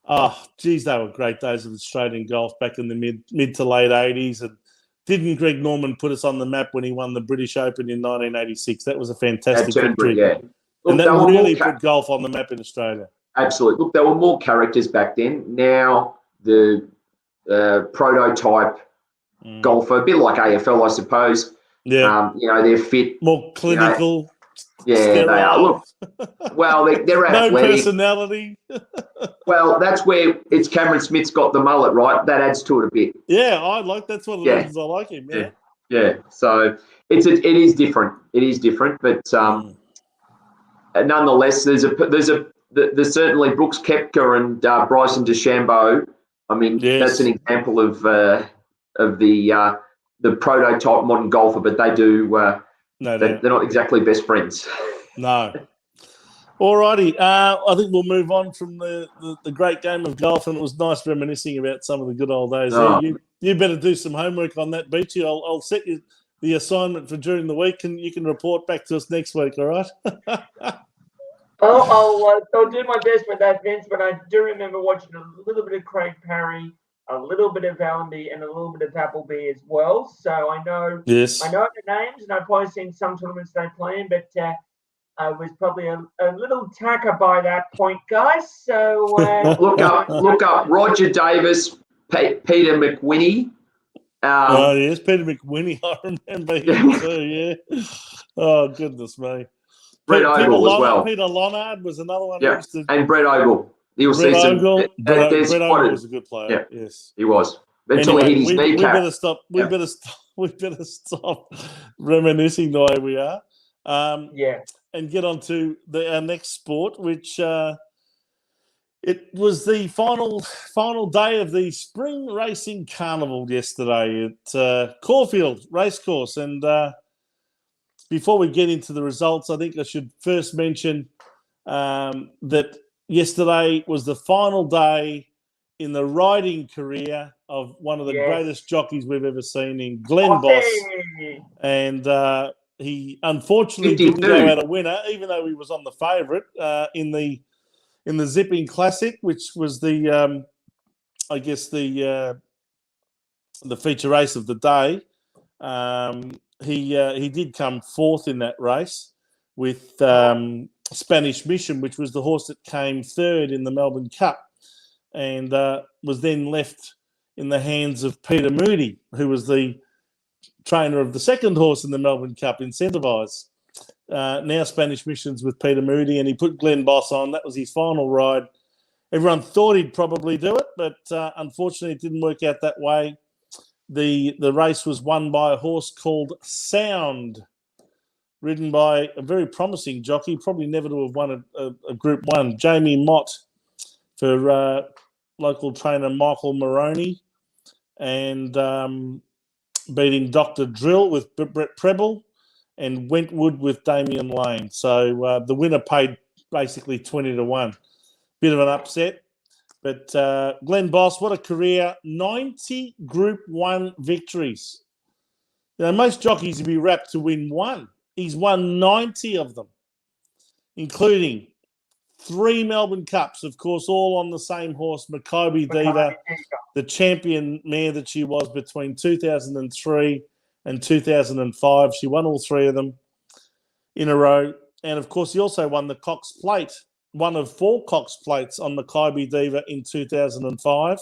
they were great days of Australian golf back in the mid to late 80s. And didn't Greg Norman put us on the map when he won the British Open in 1986? That was a fantastic victory. Yeah. And that really put golf on the map in Australia. Absolutely. Look, there were more characters back then. Now the prototype golfer, a bit like AFL, I suppose. Yeah. They're fit. More clinical. They are. Look, well, they're athletic. No personality. Well, that's where it's Cameron Smith's got the mullet, right? That adds to it a bit. Yeah, that's one of the reasons I like him. Yeah. So it is different. It is different, but nonetheless, there's certainly Brooks Koepka and Bryson DeChambeau. I mean, that's an example of the prototype modern golfer, but they do. They're not exactly best friends. No. All righty. I think we'll move on from the great game of golf, and it was nice reminiscing about some of the good old days. You better do some homework on that, Beachy. I'll set you the assignment for during the week, and you can report back to us next week, all right? I'll do my best with that, Vince, but I do remember watching a little bit of Craig Parry, a little bit of Allenby, and a little bit of Appleby as well. So I know the names, and I've probably seen some tournaments they play in, but I was probably a little tacker by that point, guys. So look up Roger Davis, Peter McWhinney. Yes, Peter McWhinney. I remember him too. Yeah. Oh goodness me. Brett Ogle as well. Peter Lonard was another one. Yeah, and Brett Ogle. You'll see some. Brett Ogle was a good player. Yeah, yes, he was. Until he hit his kneecap. We better stop reminiscing the way we are. And get on to our next sport, which it was the final day of the Spring Racing Carnival yesterday at Caulfield Racecourse. And before we get into the results, I think I should first mention that yesterday was the final day in the riding career of one of the greatest jockeys we've ever seen in Glenn Boss. And he unfortunately didn't go out a winner, even though he was on the favourite in the Zipping Classic, which was the feature race of the day. He did come fourth in that race with Spanish Mission, which was the horse that came third in the Melbourne Cup, and was then left in the hands of Peter Moody, who was the trainer of the second horse in the Melbourne Cup, Incentivise. Now Spanish Missions with Peter Moody, and he put Glenn Boss on. That was his final ride. Everyone thought he'd probably do it, but unfortunately it didn't work out that way. The race was won by a horse called Sound, ridden by a very promising jockey, probably never to have won a Group 1, Jamie Mott, for local trainer Michael Moroney, and beating Dr. Drill with Brett Preble and Wentwood with Damien Lane. So the winner paid basically 20-1. Bit of an upset. But Glenn Boss, what a career. 90 Group 1 victories. Most jockeys would be wrapped to win one. He's won 90 of them, including 3 Melbourne Cups, of course, all on the same horse, Maccabi Diva, the champion mare that she was between 2003 and 2005. She won all 3 of them in a row. And, of course, he also won the Cox Plate, one of 4 Cox Plates on Maccabi Diva in 2005.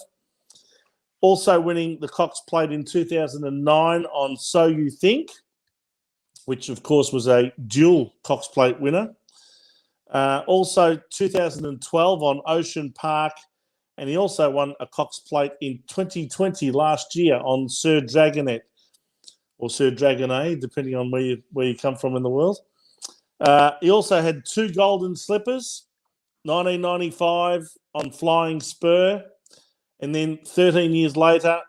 Also winning the Cox Plate in 2009 on So You Think, which, of course, was a dual Cox Plate winner. Also 2012 on Ocean Park, and he also won a Cox Plate in 2020 last year on Sir Dragonet. or Sir Dragonet, depending on where you come from in the world. He also had 2 golden slippers, 1995 on Flying Spur, and then 13 years later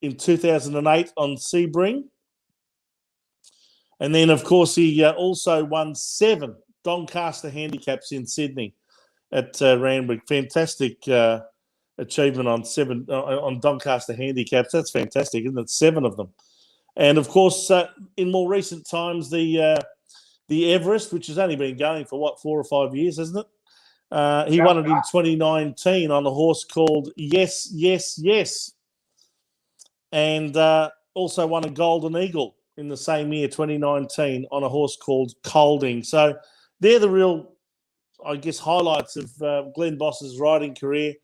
in 2008 on Sebring. And then, of course, he also won 7 Doncaster handicaps in Sydney at Randwick. Fantastic achievement on 7 on Doncaster handicaps. That's fantastic, isn't it? 7 of them. And, of course, in more recent times, the Everest, which has only been going for, 4 or 5 years, hasn't it? He won it in 2019 on a horse called Yes, Yes, Yes. And also won a Golden Eagle in the same year, 2019, on a horse called Colding. So they're the real, I guess, highlights of Glenn Boss's riding career.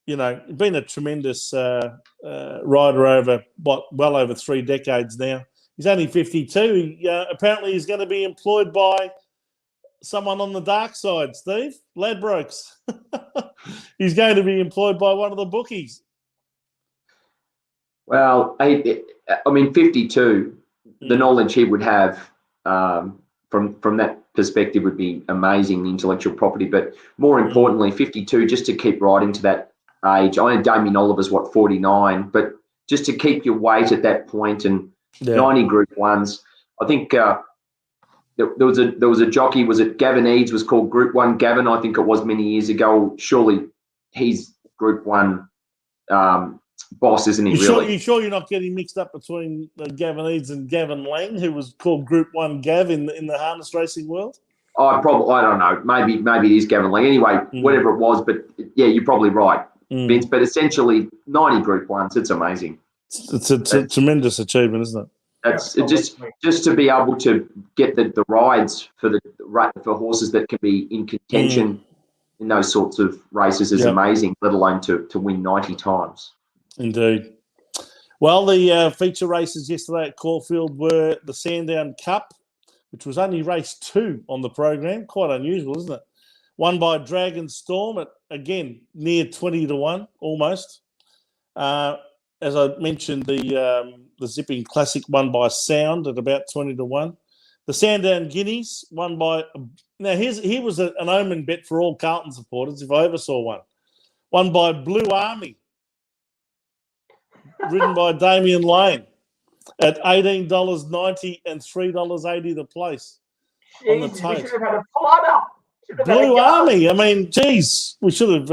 You know, been a tremendous rider over, well over 3 decades now. He's only 52. Apparently he's going to be employed by someone on the dark side, Steve. Ladbrokes. He's going to be employed by one of the bookies. Well, I mean, 52, the knowledge he would have from that perspective would be amazing, the intellectual property. But more importantly, 52, just to keep riding to that age. I know Damien Oliver's, 49, but just to keep your weight at that point and 90 Group 1s. I think there was a jockey, was it Gavin Eads, was called Group 1 Gavin, I think it was many years ago. Surely he's Group 1 boss, isn't he? You sure you're not getting mixed up between Gavin Eads and Gavin Lang, who was called Group 1 Gav in the harness racing world? I don't know. Maybe it is Gavin Lang. Anyway, whatever it was, but yeah, you're probably right, Vince. But essentially, 90 Group 1s, it's amazing. It's a tremendous achievement, isn't it? That's just to be able to get the rides for horses that can be in contention in those sorts of races is amazing, let alone to win 90 times. Indeed. Well, the feature races yesterday at Caulfield were the Sandown Cup, which was only race 2 on the program. Quite unusual, isn't it? Won by Dragon Storm at, again, near 20 to 1, almost. As I mentioned, the Zipping Classic won by Sound at about 20 to 1. The Sandown Guineas won by... Now, here was an omen bet for all Carlton supporters, if I ever saw one. Won by Blue Army, ridden by Damien Lane at $18.90 and $3.80 the place. On the tote. We should have had a flutter. Blue Army. I mean, geez, we should have...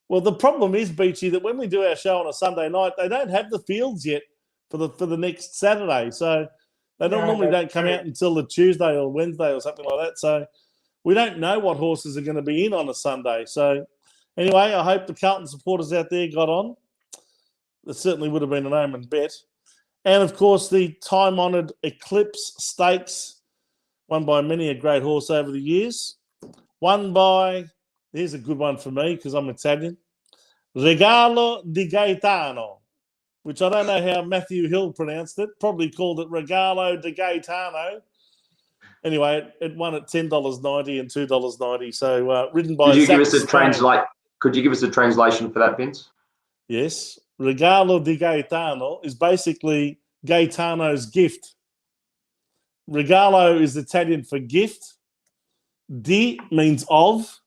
well, the problem is, Beachy, that when we do our show on a Sunday night, they don't have the fields yet for the next Saturday. So they normally don't come out until the Tuesday or Wednesday or something like that. So we don't know what horses are going to be in on a Sunday. So anyway, I hope the Carlton supporters out there got on. That certainly would have been an omen bet. And, of course, the time-honoured Eclipse Stakes, won by many a great horse over the years. Won by, here's a good one for me because I'm Italian, Regalo di Gaetano, which I don't know how Matthew Hill pronounced it. Probably called it Regalo di Gaetano. Anyway, it won at $10.90 and $2.90. So ridden by Could you Zach give us a Stone. Could you give us a translation for that, Vince? Yes. Regalo di Gaetano is basically Gaetano's gift. Regalo is Italian for gift. Di means of.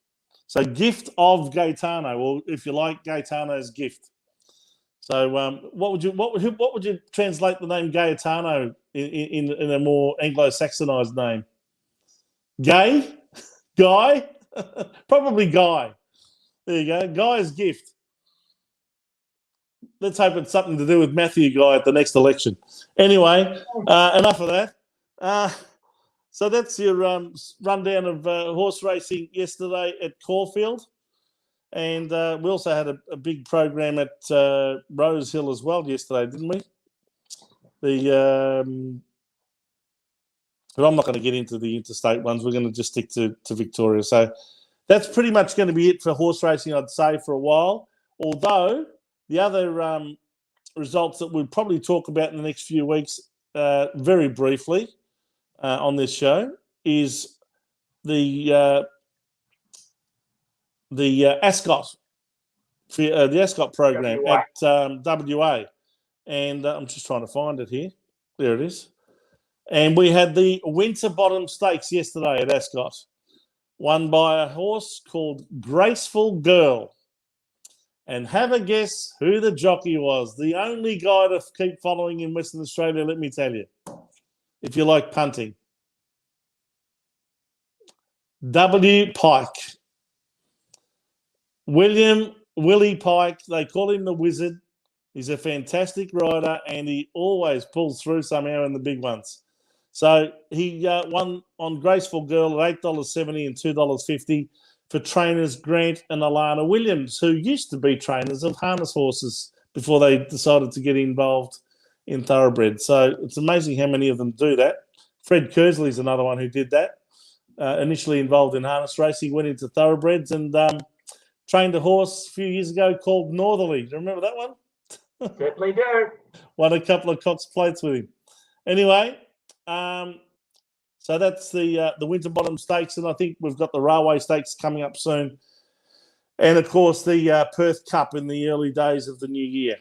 So gift of Gaetano, or if you like, Gaetano's gift. So what would you translate the name Gaetano in a more Anglo-Saxonized name? Gay? Guy? Probably Guy. There you go. Guy's gift. Let's hope it's something to do with Matthew Guy at the next election. Anyway, enough of that. So that's your rundown of horse racing yesterday at Caulfield. And we also had a big program at Rose Hill as well yesterday, didn't we? But I'm not going to get into the interstate ones. We're going to just stick to Victoria. So that's pretty much going to be it for horse racing, I'd say, for a while. Although the other results that we'll probably talk about in the next few weeks very briefly on this show is the Ascot, the Ascot program at WA. And I'm just trying to find it here. There it is. And we had the Winterbottom Stakes yesterday at Ascot, won by a horse called Graceful Girl. And have a guess who the jockey was. The only guy to keep following in Western Australia, let me tell you, if you like punting. W. Pike. Willie Pike, they call him the Wizard. He's a fantastic rider, and he always pulls through somehow in the big ones. So he won on Graceful Girl at $8.70 and $2.50 for trainers Grant and Alana Williams, who used to be trainers of harness horses before they decided to get involved in thoroughbred. So it's amazing how many of them do that. Fred Kersley's another one who did that. Initially involved in harness racing, went into thoroughbreds and trained a horse a few years ago called Northerly. Do you remember that one? Certainly do. Won a couple of Cox Plates with him. Anyway, so that's the Winterbottom Stakes, and I think we've got the Railway Stakes coming up soon. And, of course, the Perth Cup in the early days of the new year.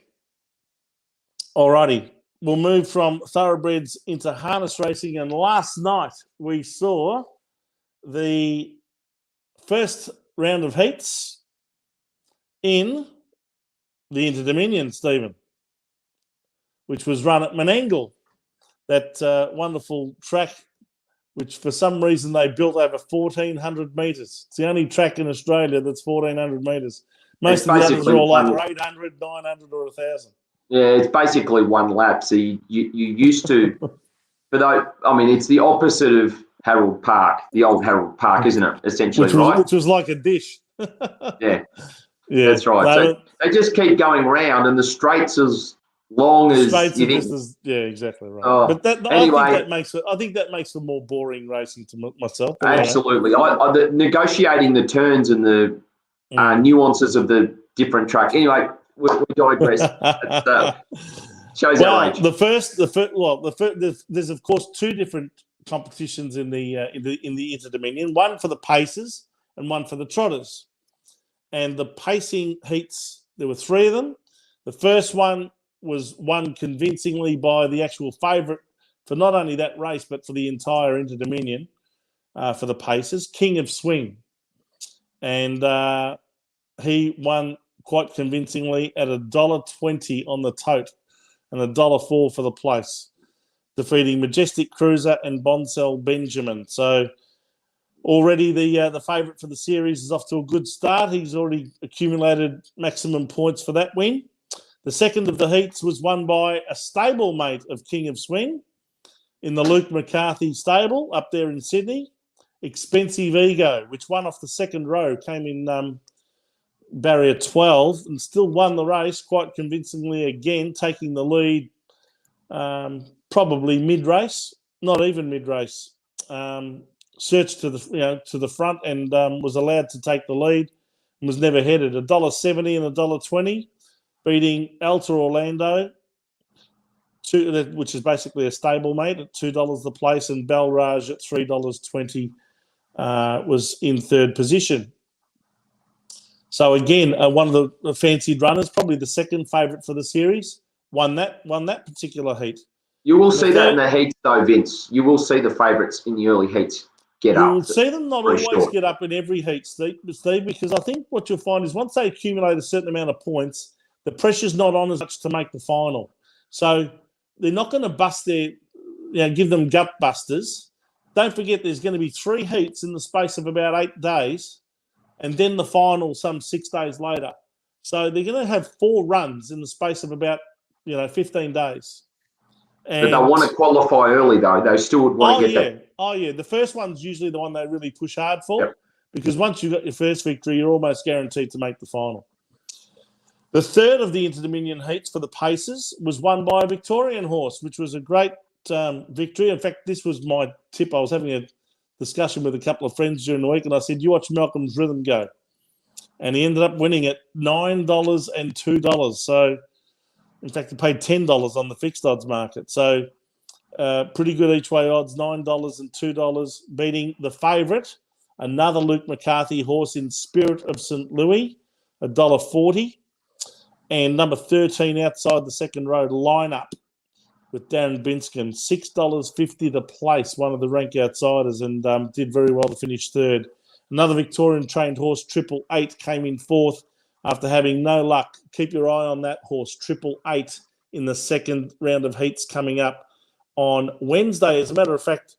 Alrighty, we'll move from thoroughbreds into harness racing. And last night we saw the first round of heats in the Inter-Dominion, Stephen, which was run at Menangle, that wonderful track, which for some reason they built over 1,400 metres. It's the only track in Australia that's 1,400 metres. Most of the others are all over 800, 900 or 1,000. Yeah, it's basically one lap. So you used to, but I mean, it's the opposite of Harold Park, the old Harold Park, isn't it? Essentially, which was like a dish. Yeah, that's right. So they just keep going round, and the straights as long as you think. Yeah, exactly right. Oh, but anyway, I think that makes for more boring racing to myself. Absolutely, the negotiating the turns and the nuances of the different track. Anyway, we digress. Shows our age. There's of course two different competitions in the Inter-Dominion, one for the pacers and one for the trotters. And the pacing heats, there were three of them. The first one was won convincingly by the actual favourite for not only that race but for the entire Inter-Dominion for the pacers, King of Swing. And he won quite convincingly at $1.20 on the tote and $1.04 for the place, defeating Majestic Cruiser and Bonsell Benjamin. So already the favourite for the series is off to a good start. He's already accumulated maximum points for that win. The second of the heats was won by a stablemate of King of Swing in the Luke McCarthy stable up there in Sydney, Expensive Ego, which won off the second row, came in barrier 12 and still won the race quite convincingly again, taking the lead probably mid-race, not even mid-race. Searched to the front and was allowed to take the lead and was never headed. $1.70 and $1.20, beating Alta Orlando, which is basically a stablemate at $2 the place, and Belraj at $3.20 was in third position. So again, one of the fancied runners, probably the second favourite for the series, won that particular heat. You will see that in the heats, though, Vince. You will see the favourites in the early heats get up. You will see them not always get up in every heat, Steve, because I think what you'll find is once they accumulate a certain amount of points, the pressure's not on as much to make the final. So they're not going to bust give them gut busters. Don't forget there's going to be 3 heats in the space of about 8 days, and then the final some 6 days later. So they're going to have 4 runs in the space of about 15 days. But they'll want to qualify early, though. They still would want to get that. Oh, yeah. The first one's usually the one they really push hard for, because once you've got your first victory, you're almost guaranteed to make the final. The third of the Inter-Dominion heats for the Pacers was won by a Victorian horse, which was a great victory. In fact, this was my tip. I was having a discussion with a couple of friends during the week, and I said, you watch Malcolm's Rhythm go. And he ended up winning at $9 and $2. So, in fact, he paid $10 on the fixed odds market. So, pretty good each way odds, $9 and $2, beating the favourite, another Luke McCarthy horse in Spirit of St. Louis, $1.40. And number 13 outside the second row, Lineup, with Darren Binskin, $6.50 the place, one of the rank outsiders, and did very well to finish third. Another Victorian trained horse, Triple Eight, came in fourth after having no luck. Keep your eye on that horse, Triple Eight, in the second round of heats coming up on Wednesday. As a matter of fact,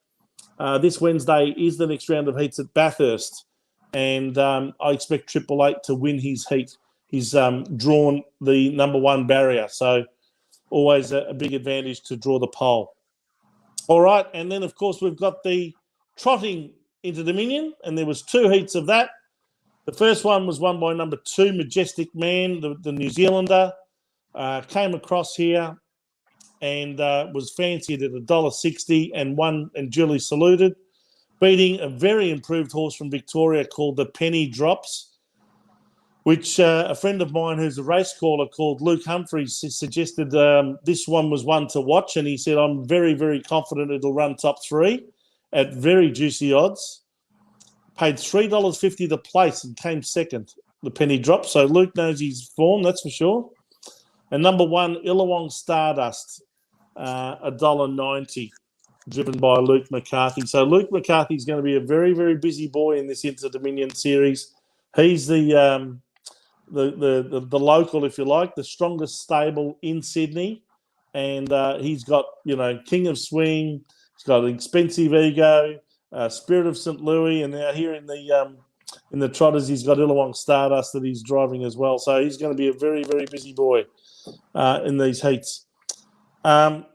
this Wednesday is the next round of heats at Bathurst, and I expect Triple Eight to win his heat. He's drawn the number one barrier, so always a big advantage to draw the pole. All right, and then, of course, we've got the trotting into Dominion, and there was 2 heats of that. The first one was won by number 2, Majestic Man, the New Zealander. Came across here and was fancied at $1.60 and won and duly saluted, beating a very improved horse from Victoria called the Penny Drops, which a friend of mine who's a race caller called Luke Humphreys suggested this one was one to watch, and he said, I'm very, very confident it'll run top 3 at very juicy odds. Paid $3.50 the place and came second, the Penny Drop. So Luke knows his form, that's for sure. And number 1, Illawong Stardust, $1.90, driven by Luke McCarthy. So Luke McCarthy's going to be a very, very busy boy in this Inter-Dominion series. He's the local, if you like, the strongest stable in Sydney. And he's got, King of Swing, he's got Expensive Ego, Spirit of St. Louis, and now here in the trotters, he's got Illawong Stardust that he's driving as well. So he's going to be a very, very busy boy in these heats. And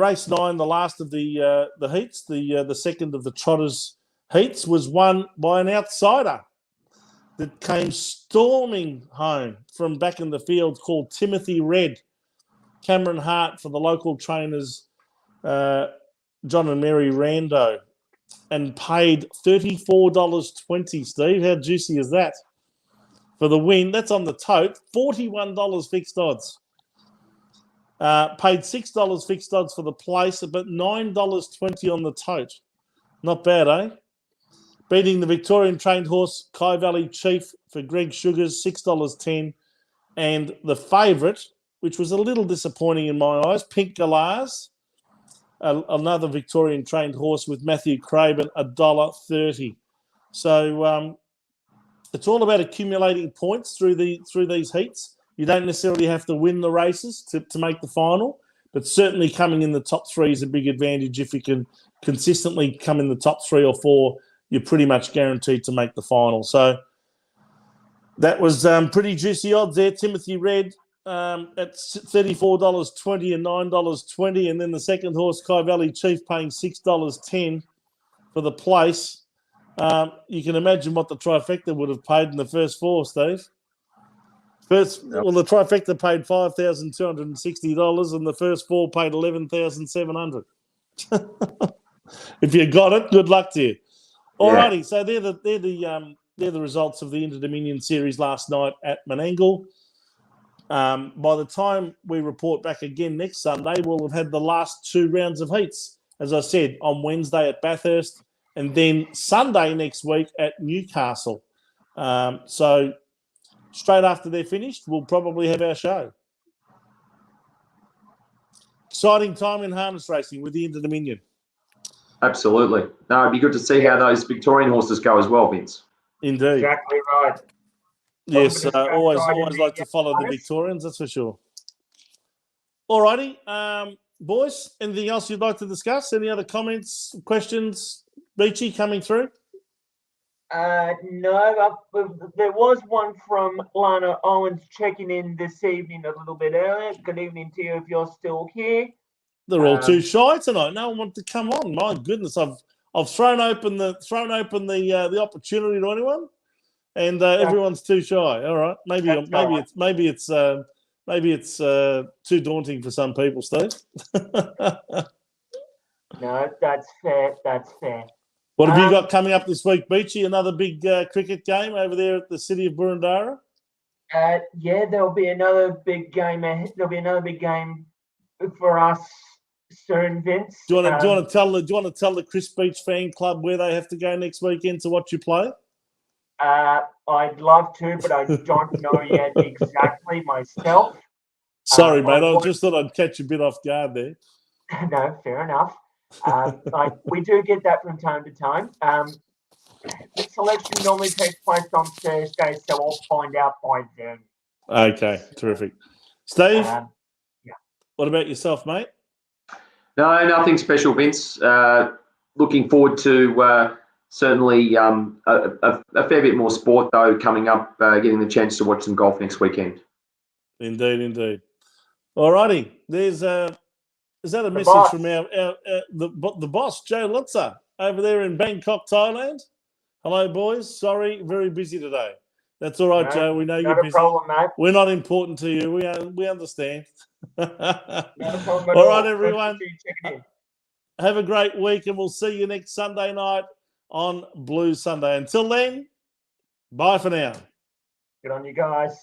race 9, the last of the heats, the second of the trotters heats, was won by an outsider that came storming home from back in the field called Timothy Red. Cameron Hart for the local trainers, John and Mary Rando, and paid $34.20, Steve. How juicy is that? For the win. That's on the tote. $41 fixed odds. Paid $6 fixed odds for the place, but $9.20 on the tote. Not bad, eh? Beating the Victorian trained horse, Kai Valley Chief, for Greg Sugars, $6.10. And the favourite, which was a little disappointing in my eyes, Pink Galahs, another Victorian trained horse with Matthew Craven, $1.30. So it's all about accumulating points through these heats. You don't necessarily have to win the races to make the final, but certainly coming in the top 3 is a big advantage. If you can consistently come in the top 3 or 4, you're pretty much guaranteed to make the final. So that was pretty juicy odds there. Timothy Red at $34.20 and $9.20. And then the second horse, Kai Valley Chief, paying $6.10 for the place. You can imagine what the trifecta would have paid in the first 4, Steve. Well, the trifecta paid $5,260 and the first 4 paid $11,700. If you got it, good luck to you. Alrighty, so they're the results of the Inter-Dominion series last night at Menangle. By the time we report back again next Sunday, we'll have had the last 2 rounds of heats, as I said, on Wednesday at Bathurst and then Sunday next week at Newcastle. So straight after they're finished, we'll probably have our show. Exciting time in harness racing with the Inter-Dominion. Absolutely. No, it'd be good to see how those Victorian horses go as well, Vince. Indeed. Exactly right. Yes, always like to follow the Victorians, that's for sure. All righty. Boys, anything else you'd like to discuss? Any other comments, questions? Beachy coming through? No, there was one from Lana Owens checking in this evening a little bit earlier. Good evening to you if you're still here. They're all too shy tonight. No one wants to come on. My goodness, I've thrown open the opportunity to anyone, and everyone's too shy. All right, maybe it's too daunting for some people, Steve. No, that's fair. That's fair. What have you got coming up this week, Beachy? Another big cricket game over there at the city of Boroondara? Yeah, there'll be another big game. There'll be another big game for us soon, Vince. Do you want to tell the Chris Beach fan club where they have to go next weekend to watch you play? I'd love to, but I don't know yet exactly myself. Sorry, mate. I just thought I'd catch you a bit off guard there. No, fair enough. Like we do get that from time to time. The selection normally takes place on Thursday, so I'll find out by then. Okay, terrific. Steve, Yeah. what about yourself, mate? No, nothing special, Vince. Looking forward to certainly a fair bit more sport, though, coming up, getting the chance to watch some golf next weekend. Indeed, indeed. All righty. Is that a message boss. from the boss, Joe Lutzer, over there in Bangkok, Thailand? Hello, boys. Sorry, very busy today. That's all right, No, Joe. We know you're Not a busy. problem, mate. We're not important to you. We understand. Not a problem at All all. right, everyone. Pleasure to check in. Have a great week, and we'll see you next Sunday night on Blue Sunday. Until then, bye for now. Good on you guys.